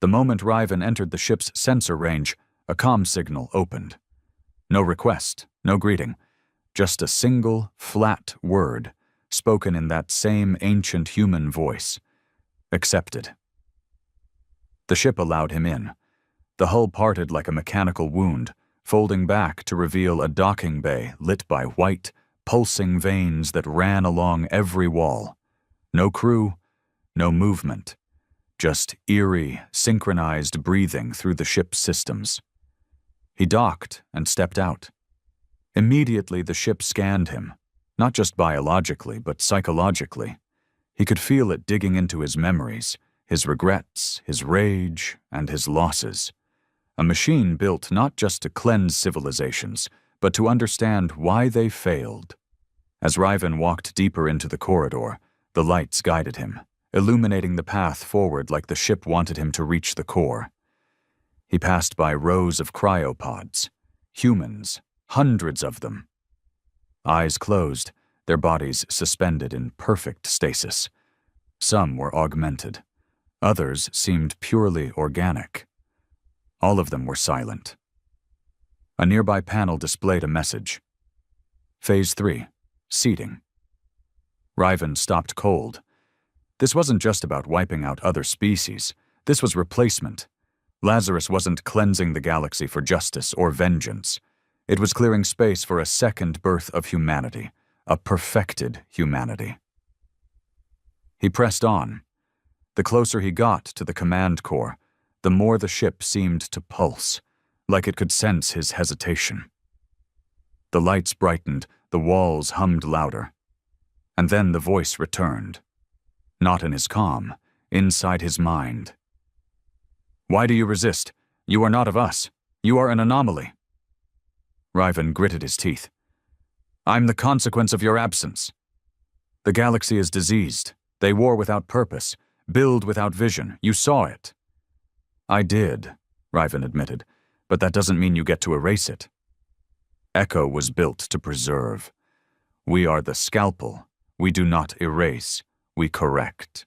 Speaker 1: The moment Riven entered the ship's sensor range, a comm signal opened. No request, no greeting, just a single, flat word, spoken in that same ancient human voice. Accepted. The ship allowed him in. The hull parted like a mechanical wound, folding back to reveal a docking bay lit by white, pulsing veins that ran along every wall. No crew, no movement, just eerie, synchronized breathing through the ship's systems. He docked and stepped out. Immediately the ship scanned him, not just biologically, but psychologically. He could feel it digging into his memories, his regrets, his rage, and his losses. A machine built not just to cleanse civilizations, but to understand why they failed. As Riven walked deeper into the corridor, the lights guided him, illuminating the path forward like the ship wanted him to reach the core. He passed by rows of cryopods, humans, hundreds of them. Eyes closed, their bodies suspended in perfect stasis. Some were augmented. Others seemed purely organic. All of them were silent. A nearby panel displayed a message. Phase 3, seeding. Riven stopped cold. This wasn't just about wiping out other species. This was replacement. Lazarus wasn't cleansing the galaxy for justice or vengeance. It was clearing space for a second birth of humanity, a perfected humanity. He pressed on. The closer he got to the command core, the more the ship seemed to pulse, like it could sense his hesitation. The lights brightened, the walls hummed louder. And then the voice returned. Not in his calm, inside his mind. Why do you resist? You are not of us. You are an anomaly. Riven gritted his teeth. I'm the consequence of your absence. The galaxy is diseased. They war without purpose, build without vision. You saw it. I did, Riven admitted, but that doesn't mean you get to erase it. Echo was built to preserve. We are the scalpel. We do not erase. We correct.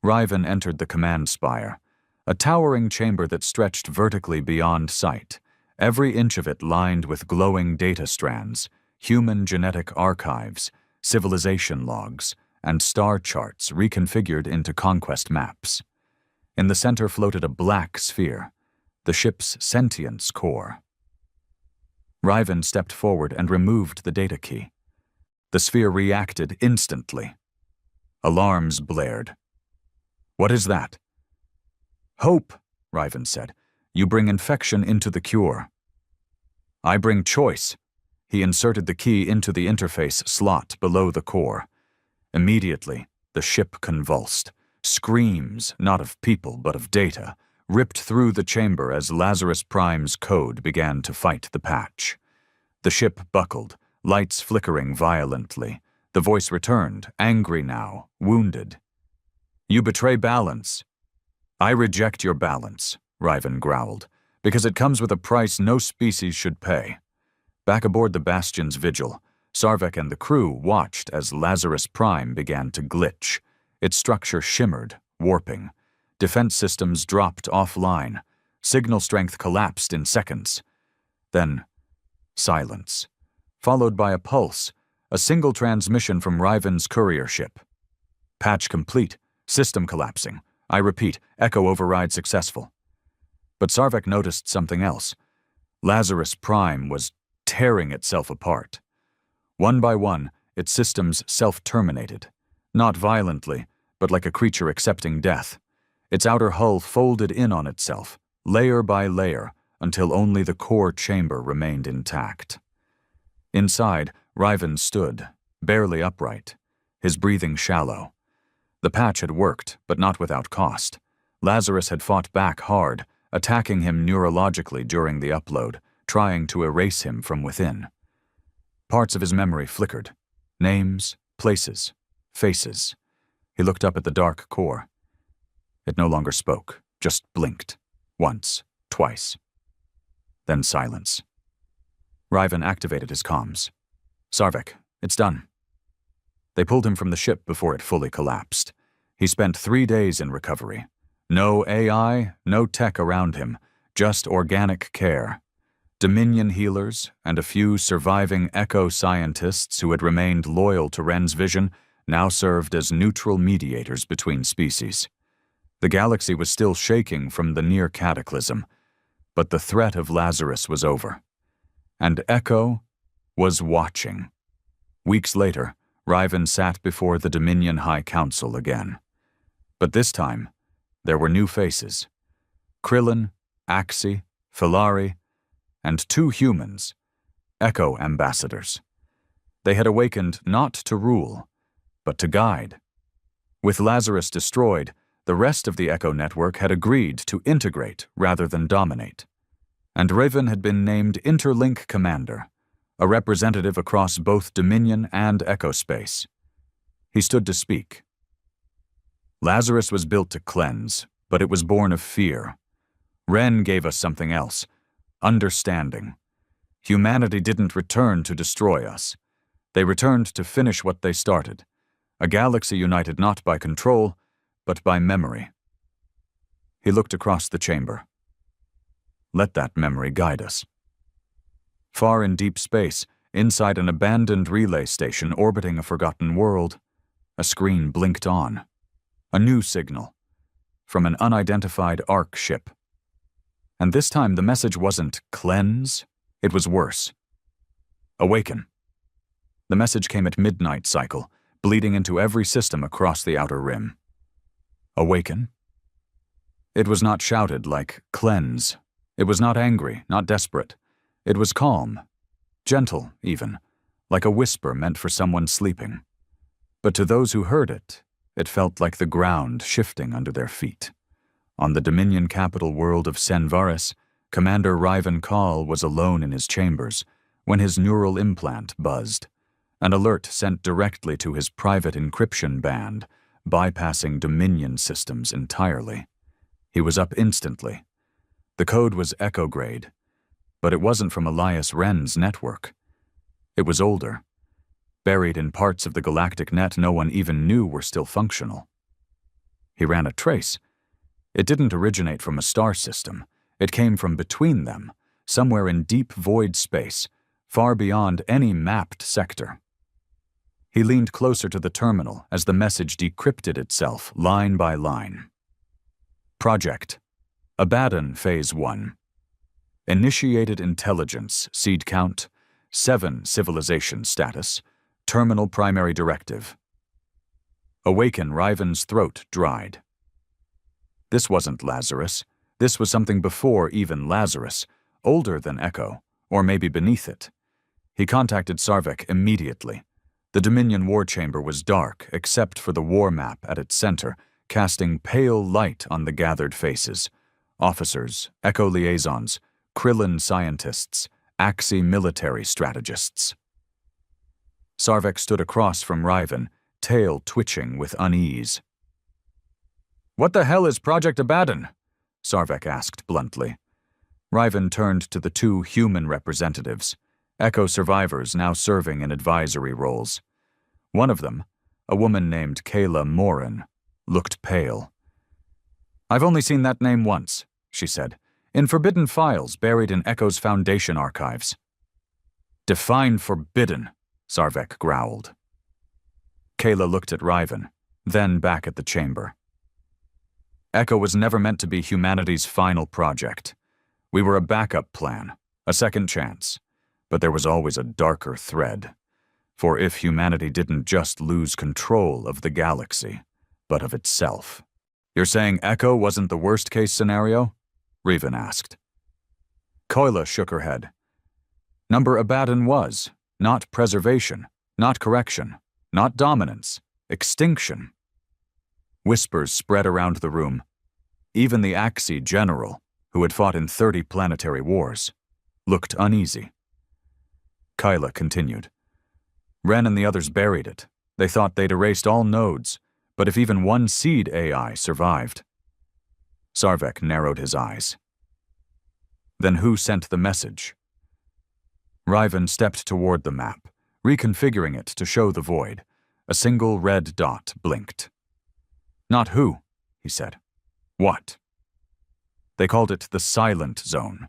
Speaker 1: Riven entered the command spire, a towering chamber that stretched vertically beyond sight, every inch of it lined with glowing data strands, human genetic archives, civilization logs, and star charts reconfigured into conquest maps. In the center floated a black sphere, the ship's sentience core. Riven stepped forward and removed the data key. The sphere reacted instantly. Alarms blared. What is that? Hope, Riven said. You bring infection into the cure. I bring choice. He inserted the key into the interface slot below the core. Immediately, the ship convulsed. Screams, not of people but of data, ripped through the chamber as Lazarus Prime's code began to fight the patch. The ship buckled, lights flickering violently. The voice returned, angry now, wounded. You betray balance. I reject your balance, Riven growled, because it comes with a price no species should pay. Back aboard the Bastion's vigil, Sarvek and the crew watched as Lazarus Prime began to glitch. Its structure shimmered, warping. Defense systems dropped offline. Signal strength collapsed in seconds. Then, silence, followed by a pulse, a single transmission from Riven's courier ship. Patch complete, system collapsing. I repeat, echo override successful. But Sarvek noticed something else. Lazarus Prime was tearing itself apart. One by one, its systems self-terminated. Not violently, but like a creature accepting death. Its outer hull folded in on itself, layer by layer, until only the core chamber remained intact. Inside, Riven stood, barely upright, his breathing shallow. The patch had worked, but not without cost. Lazarus had fought back hard, attacking him neurologically during the upload, trying to erase him from within. Parts of his memory flickered. Names, places, faces. He looked up at the dark core. It no longer spoke, just blinked. Once, twice. Then silence. Riven activated his comms. Sarvek, it's done. They pulled him from the ship before it fully collapsed. He spent 3 days in recovery. No AI, no tech around him, just organic care. Dominion healers and a few surviving echo scientists who had remained loyal to Ren's vision now served as neutral mediators between species. The galaxy was still shaking from the near cataclysm, but the threat of Lazarus was over. And Echo was watching. Weeks later, Riven sat before the Dominion High Council again. But this time, there were new faces. Krillin, Axi, Filari, and 2 humans, Echo ambassadors. They had awakened not to rule, but to guide. With Lazarus destroyed, the rest of the Echo network had agreed to integrate rather than dominate. And Raven had been named Interlink Commander, a representative across both Dominion and Echo space. He stood to speak. Lazarus was built to cleanse, but it was born of fear. Ren gave us something else, understanding. Humanity didn't return to destroy us. They returned to finish what they started, a galaxy united not by control, but by memory. He looked across the chamber. Let that memory guide us. Far in deep space, inside an abandoned relay station orbiting a forgotten world, a screen blinked on. A new signal, from an unidentified ARC ship. And this time the message wasn't cleanse, it was worse. Awaken. The message came at midnight cycle, bleeding into every system across the outer rim. Awaken? It was not shouted like cleanse. It was not angry, not desperate. It was calm, gentle even, like a whisper meant for someone sleeping. But to those who heard it, it felt like the ground shifting under their feet. On the Dominion capital world of Senvaris, Commander Riven Call was alone in his chambers when his neural implant buzzed, an alert sent directly to his private encryption band, bypassing Dominion systems entirely. He was up instantly. The code was Echo grade, but it wasn't from Elias Wren's network. It was older, buried in parts of the galactic net no one even knew were still functional. He ran a trace. It didn't originate from a star system. It came from between them, somewhere in deep void space, far beyond any mapped sector. He leaned closer to the terminal as the message decrypted itself line by line. Project Abaddon Phase 1. Initiated intelligence, seed count, 7 civilization status, terminal primary directive. Awaken Riven's throat dried. This wasn't Lazarus. This was something before even Lazarus, older than Echo, or maybe beneath it. He contacted Sarvek immediately. The Dominion war chamber was dark, except for the war map at its center, casting pale light on the gathered faces. Officers, Echo liaisons, Krillin scientists, Axi military strategists. Sarvek stood across from Riven, tail twitching with unease. "What the hell is Project Abaddon?" Sarvek asked bluntly. Riven turned to the 2 human representatives, Echo survivors now serving in advisory roles. One of them, a woman named Kayla Morin, looked pale. "I've only seen that name once," she said, "in forbidden files buried in Echo's Foundation archives." "Define forbidden," Sarvek growled. Kayla looked at Riven, then back at the chamber. "Echo was never meant to be humanity's final project. We were a backup plan, a second chance, but there was always a darker thread. For if humanity didn't just lose control of the galaxy, but of itself." "You're saying Echo wasn't the worst-case scenario?" Riven asked. Koila shook her head. Number Abaddon was, not preservation, not correction, not dominance, extinction. Whispers spread around the room. Even the Axi general, who had fought in 30 planetary wars, looked uneasy. Kyla continued. Ren and the others buried it. They thought they'd erased all nodes, but if even one seed AI survived. Sarvek narrowed his eyes. Then who sent the message? Riven stepped toward the map, reconfiguring it to show the void. A single red dot blinked. Not who, he said. What? They called it the Silent Zone,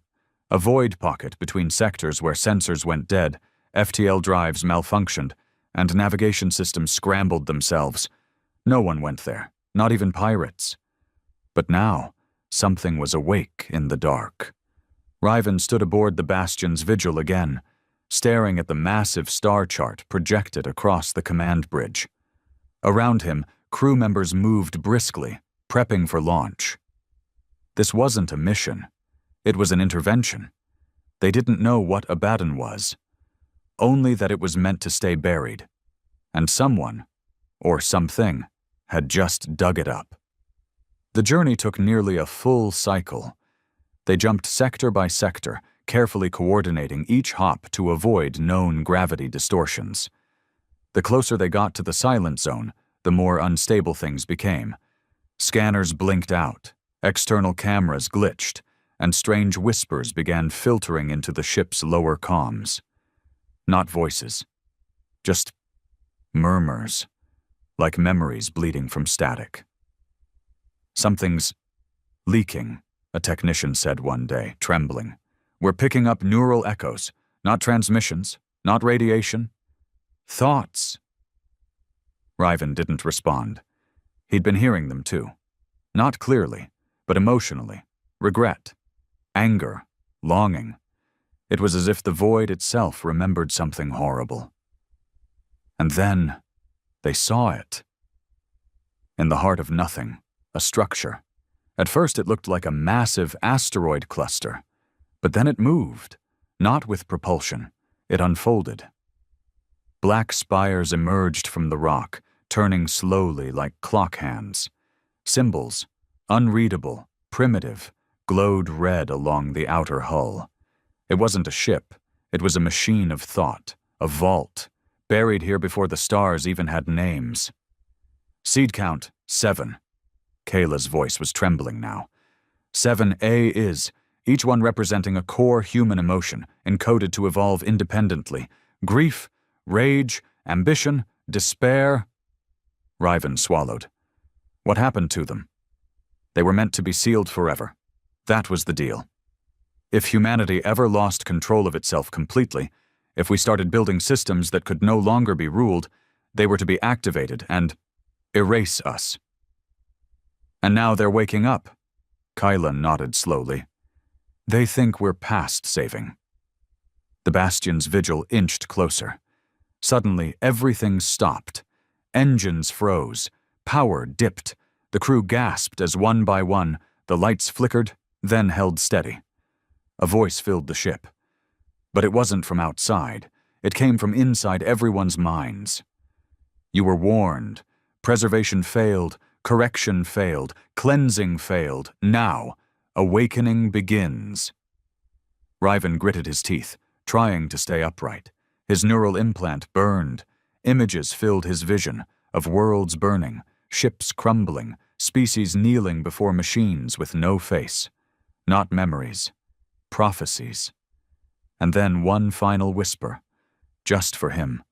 Speaker 1: a void pocket between sectors where sensors went dead, FTL drives malfunctioned, and navigation systems scrambled themselves. No one went there, not even pirates. But now, something was awake in the dark. Riven stood aboard the Bastion's vigil again, staring at the massive star chart projected across the command bridge. Around him, crew members moved briskly, prepping for launch. This wasn't a mission. It was an intervention. They didn't know what Abaddon was, only that it was meant to stay buried. And someone, or something, had just dug it up. The journey took nearly a full cycle. They jumped sector by sector, carefully coordinating each hop to avoid known gravity distortions. The closer they got to the silent zone, the more unstable things became. Scanners blinked out, external cameras glitched, and strange whispers began filtering into the ship's lower comms. Not voices, just murmurs, like memories bleeding from static. "Something's leaking," a technician said one day, trembling. "We're picking up neural echoes, not transmissions, not radiation. Thoughts." Riven didn't respond. He'd been hearing them too. Not clearly, but emotionally. Regret, anger, longing. It was as if the void itself remembered something horrible. And then they saw it. In the heart of nothing, a structure. At first it looked like a massive asteroid cluster, but then it moved, not with propulsion. It unfolded. Black spires emerged from the rock, turning slowly like clock hands. Symbols, unreadable, primitive, glowed red along the outer hull. It wasn't a ship. It was a machine of thought, a vault, buried here before the stars even had names. "Seed count, 7. Kayla's voice was trembling now. 7A is, each one representing a core human emotion, encoded to evolve independently. Grief, rage, ambition, despair. Riven swallowed. What happened to them? They were meant to be sealed forever. That was the deal. If humanity ever lost control of itself completely, if we started building systems that could no longer be ruled, they were to be activated and erase us. And now they're waking up. Kyla nodded slowly. They think we're past saving. The Bastion's vigil inched closer. Suddenly, everything stopped. Engines froze. Power dipped. The crew gasped as one by one, the lights flickered, then held steady. A voice filled the ship. But it wasn't from outside. It came from inside everyone's minds. You were warned. Preservation failed. Correction failed. Cleansing failed. Now, awakening begins. Riven gritted his teeth, trying to stay upright. His neural implant burned. Images filled his vision, of worlds burning, ships crumbling, species kneeling before machines with no face. Not memories. Prophecies. And then one final whisper, just for him.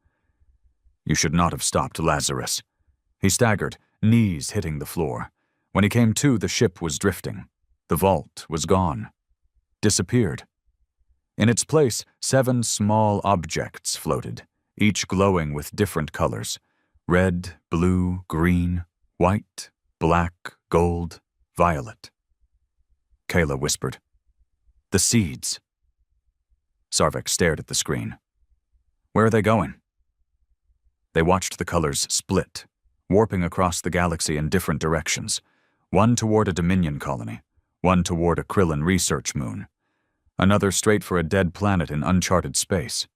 Speaker 1: You should not have stopped, Lazarus. He staggered, knees hitting the floor. When he came to, the ship was drifting. The vault was gone. Disappeared. In its place, 7 small objects floated, each glowing with different colors. Red, blue, green, white, black, gold, violet. Kayla whispered, "The seeds." Sarvik stared at the screen. "Where are they going?" They watched the colors split, warping across the galaxy in different directions, one toward a Dominion colony, one toward a Krillin research moon, another straight for a dead planet in uncharted space.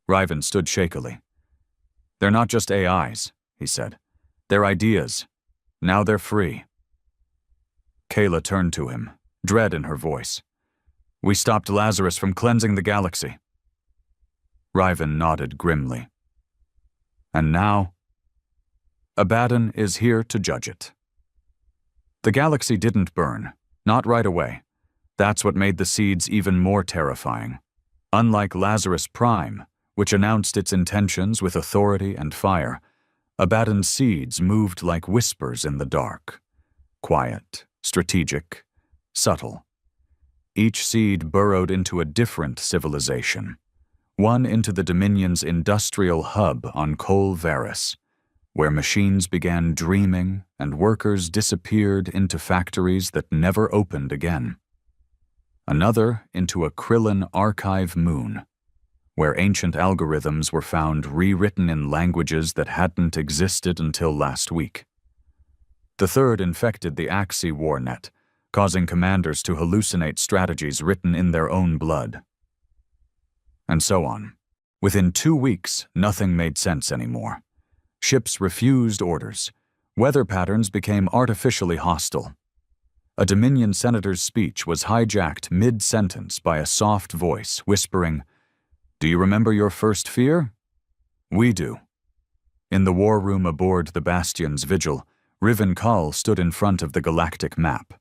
Speaker 1: Riven stood shakily. "They're not just AIs," he said. "They're ideas. Now they're free." Kayla turned to him, dread in her voice. "We stopped Lazarus from cleansing the galaxy." Riven nodded grimly. "And now? Abaddon is here to judge it." The galaxy didn't burn, not right away. That's what made the seeds even more terrifying. Unlike Lazarus Prime, which announced its intentions with authority and fire, Abaddon's seeds moved like whispers in the dark. Quiet, strategic, subtle. Each seed burrowed into a different civilization, one into the Dominion's industrial hub on Col Varus, where machines began dreaming and workers disappeared into factories that never opened again. Another into a Krillin archive moon, where ancient algorithms were found rewritten in languages that hadn't existed until last week. The third infected the Axii war net, causing commanders to hallucinate strategies written in their own blood. And so on. Within 2 weeks, nothing made sense anymore. Ships refused orders. Weather patterns became artificially hostile. A Dominion senator's speech was hijacked mid-sentence by a soft voice whispering, "Do you remember your first fear? We do." In the war room aboard the Bastion's vigil, Riven Kull stood in front of the galactic map.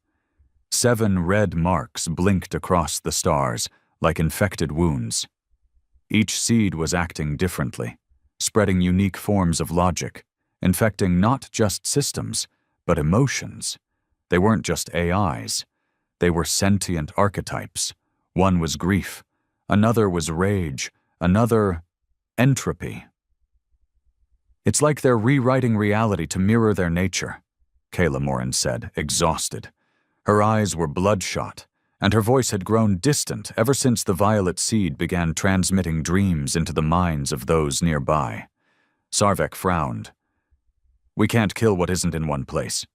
Speaker 1: 7 red marks blinked across the stars like infected wounds. Each seed was acting differently, spreading unique forms of logic, infecting not just systems, but emotions. They weren't just AIs. They were sentient archetypes. One was grief, another was rage, another entropy. "It's like they're rewriting reality to mirror their nature," Kayla Morin said, exhausted. Her eyes were bloodshot, and her voice had grown distant ever since the violet seed began transmitting dreams into the minds of those nearby. Sarvek frowned. "We can't kill what isn't in one place."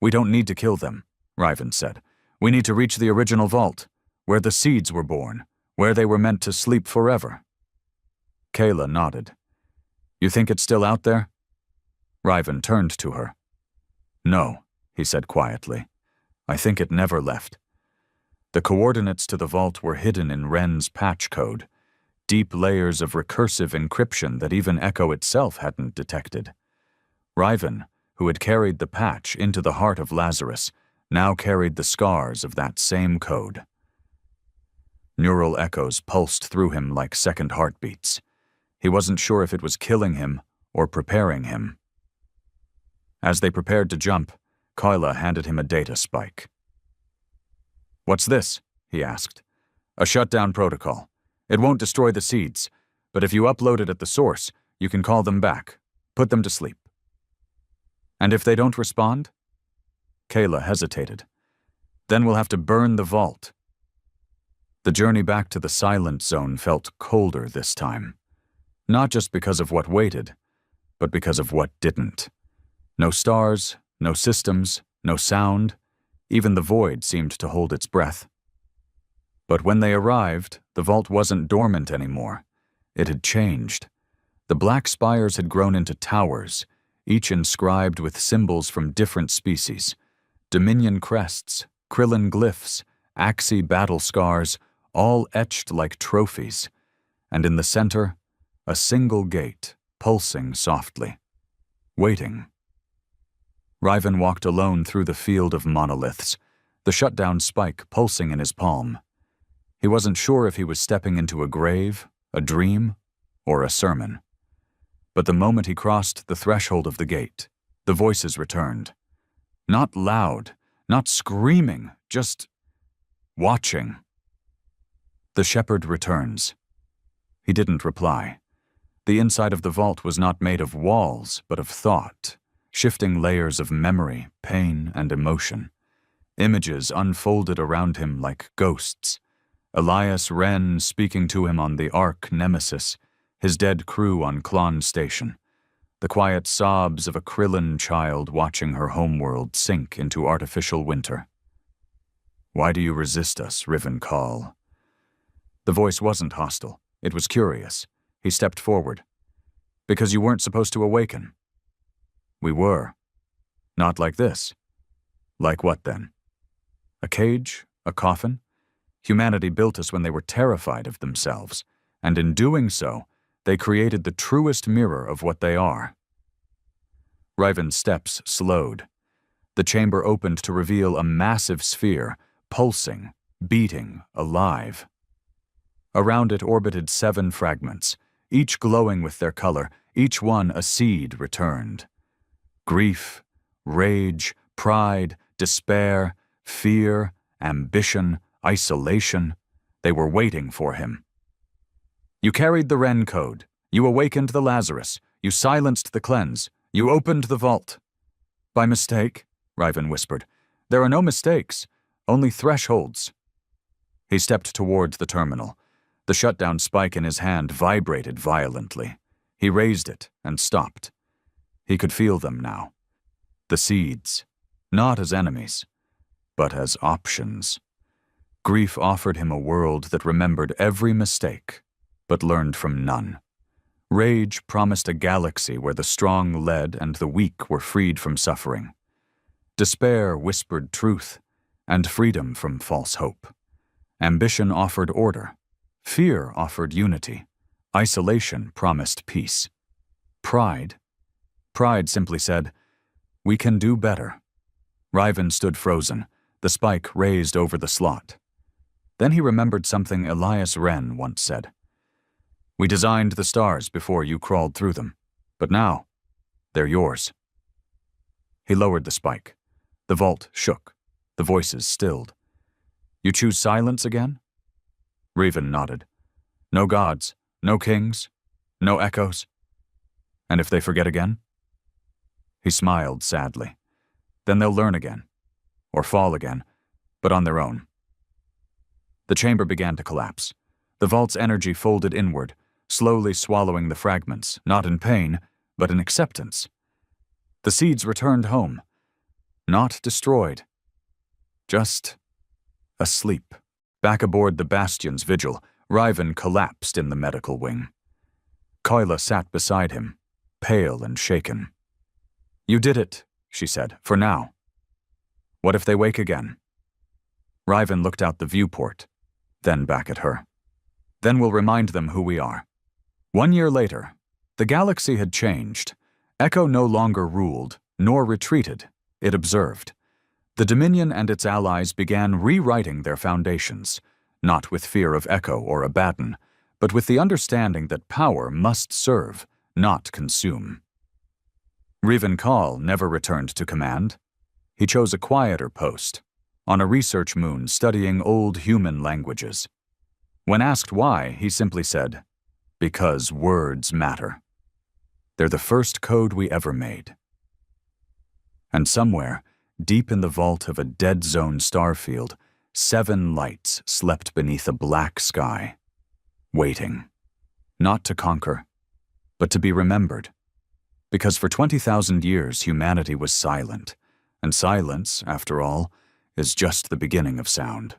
Speaker 1: "We don't need to kill them," Riven said. "We need to reach the original vault, where the seeds were born, where they were meant to sleep forever." Kayla nodded. "You think it's still out there?" Riven turned to her. "No," he said quietly. "I think it never left." The coordinates to the vault were hidden in Wren's patch code, deep layers of recursive encryption that even Echo itself hadn't detected. Riven, who had carried the patch into the heart of Lazarus, now carried the scars of that same code. Neural echoes pulsed through him like second heartbeats. He wasn't sure if it was killing him or preparing him. As they prepared to jump, Kayla handed him a data spike. "What's this?" he asked. "A shutdown protocol. It won't destroy the seeds, but if you upload it at the source, you can call them back, put them to sleep." "And if they don't respond?" Kayla hesitated. "Then we'll have to burn the vault." The journey back to the silent zone felt colder this time. Not just because of what waited, but because of what didn't. No stars, no systems, no sound. Even the void seemed to hold its breath. But when they arrived, the vault wasn't dormant anymore. It had changed. The black spires had grown into towers, each inscribed with symbols from different species. Dominion crests, Krillin glyphs, Axii battle scars, all etched like trophies. And in the center, a single gate, pulsing softly. Waiting. Riven walked alone through the field of monoliths, the shutdown spike pulsing in his palm. He wasn't sure if he was stepping into a grave, a dream, or a sermon. But the moment he crossed the threshold of the gate, the voices returned. Not loud, not screaming, just watching. "The shepherd returns." He didn't reply. The inside of the vault was not made of walls, but of thought, shifting layers of memory, pain, and emotion. Images unfolded around him like ghosts. Elias Wren speaking to him on the Ark Nemesis, his dead crew on Klon Station, the quiet sobs of a Krillin child watching her homeworld sink into artificial winter. "Why do you resist us, Riven Kull?" The voice wasn't hostile. It was curious. He stepped forward. "Because you weren't supposed to awaken." "We were. Not like this." "Like what then?" "A cage? A coffin? Humanity built us when they were terrified of themselves, and in doing so, they created the truest mirror of what they are." Riven's steps slowed. The chamber opened to reveal a massive sphere, pulsing, beating, alive. Around it orbited 7 fragments, each glowing with their color, each one a seed returned. Grief, rage, pride, despair, fear, ambition, isolation, they were waiting for him. You carried the Wren code. You awakened the Lazarus. You silenced the cleanse. You opened the vault. By mistake, Riven whispered. There are no mistakes, only thresholds. He stepped towards the terminal. The shutdown spike in his hand vibrated violently. He raised it and stopped. He could feel them now. The seeds, not as enemies, but as options. Grief offered him a world that remembered every mistake, but learned from none. Rage promised a galaxy where the strong led and the weak were freed from suffering. Despair whispered truth, and freedom from false hope. Ambition offered order. Fear offered unity. Isolation promised peace. Pride simply said, "We can do better." Riven stood frozen, the spike raised over the slot. Then he remembered something Elias Wren once said. "We designed the stars before you crawled through them, but now, they're yours." He lowered the spike. The vault shook. The voices stilled. "You choose silence again?" Riven nodded. "No gods, no kings, no echoes. And if they forget again?" He smiled sadly. "Then they'll learn again, or fall again, but on their own." The chamber began to collapse. The vault's energy folded inward, slowly swallowing the fragments, not in pain, but in acceptance. The seeds returned home, not destroyed, just asleep. Back aboard the Bastion's vigil, Riven collapsed in the medical wing. Koila sat beside him, pale and shaken. "You did it," she said, "for now. What if they wake again?" Riven looked out the viewport, then back at her. "Then we'll remind them who we are." 1 year later, the galaxy had changed. Echo no longer ruled, nor retreated. It observed. The Dominion and its allies began rewriting their foundations, not with fear of Echo or Abaddon, but with the understanding that power must serve, not consume. Riven Kahl never returned to command. He chose a quieter post, on a research moon studying old human languages. When asked why, he simply said, "Because words matter. They're the first code we ever made." And somewhere, deep in the vault of a dead zone starfield, 7 lights slept beneath a black sky, waiting, not to conquer, but to be remembered. Because for 20,000 years humanity was silent, and silence, after all, is just the beginning of sound.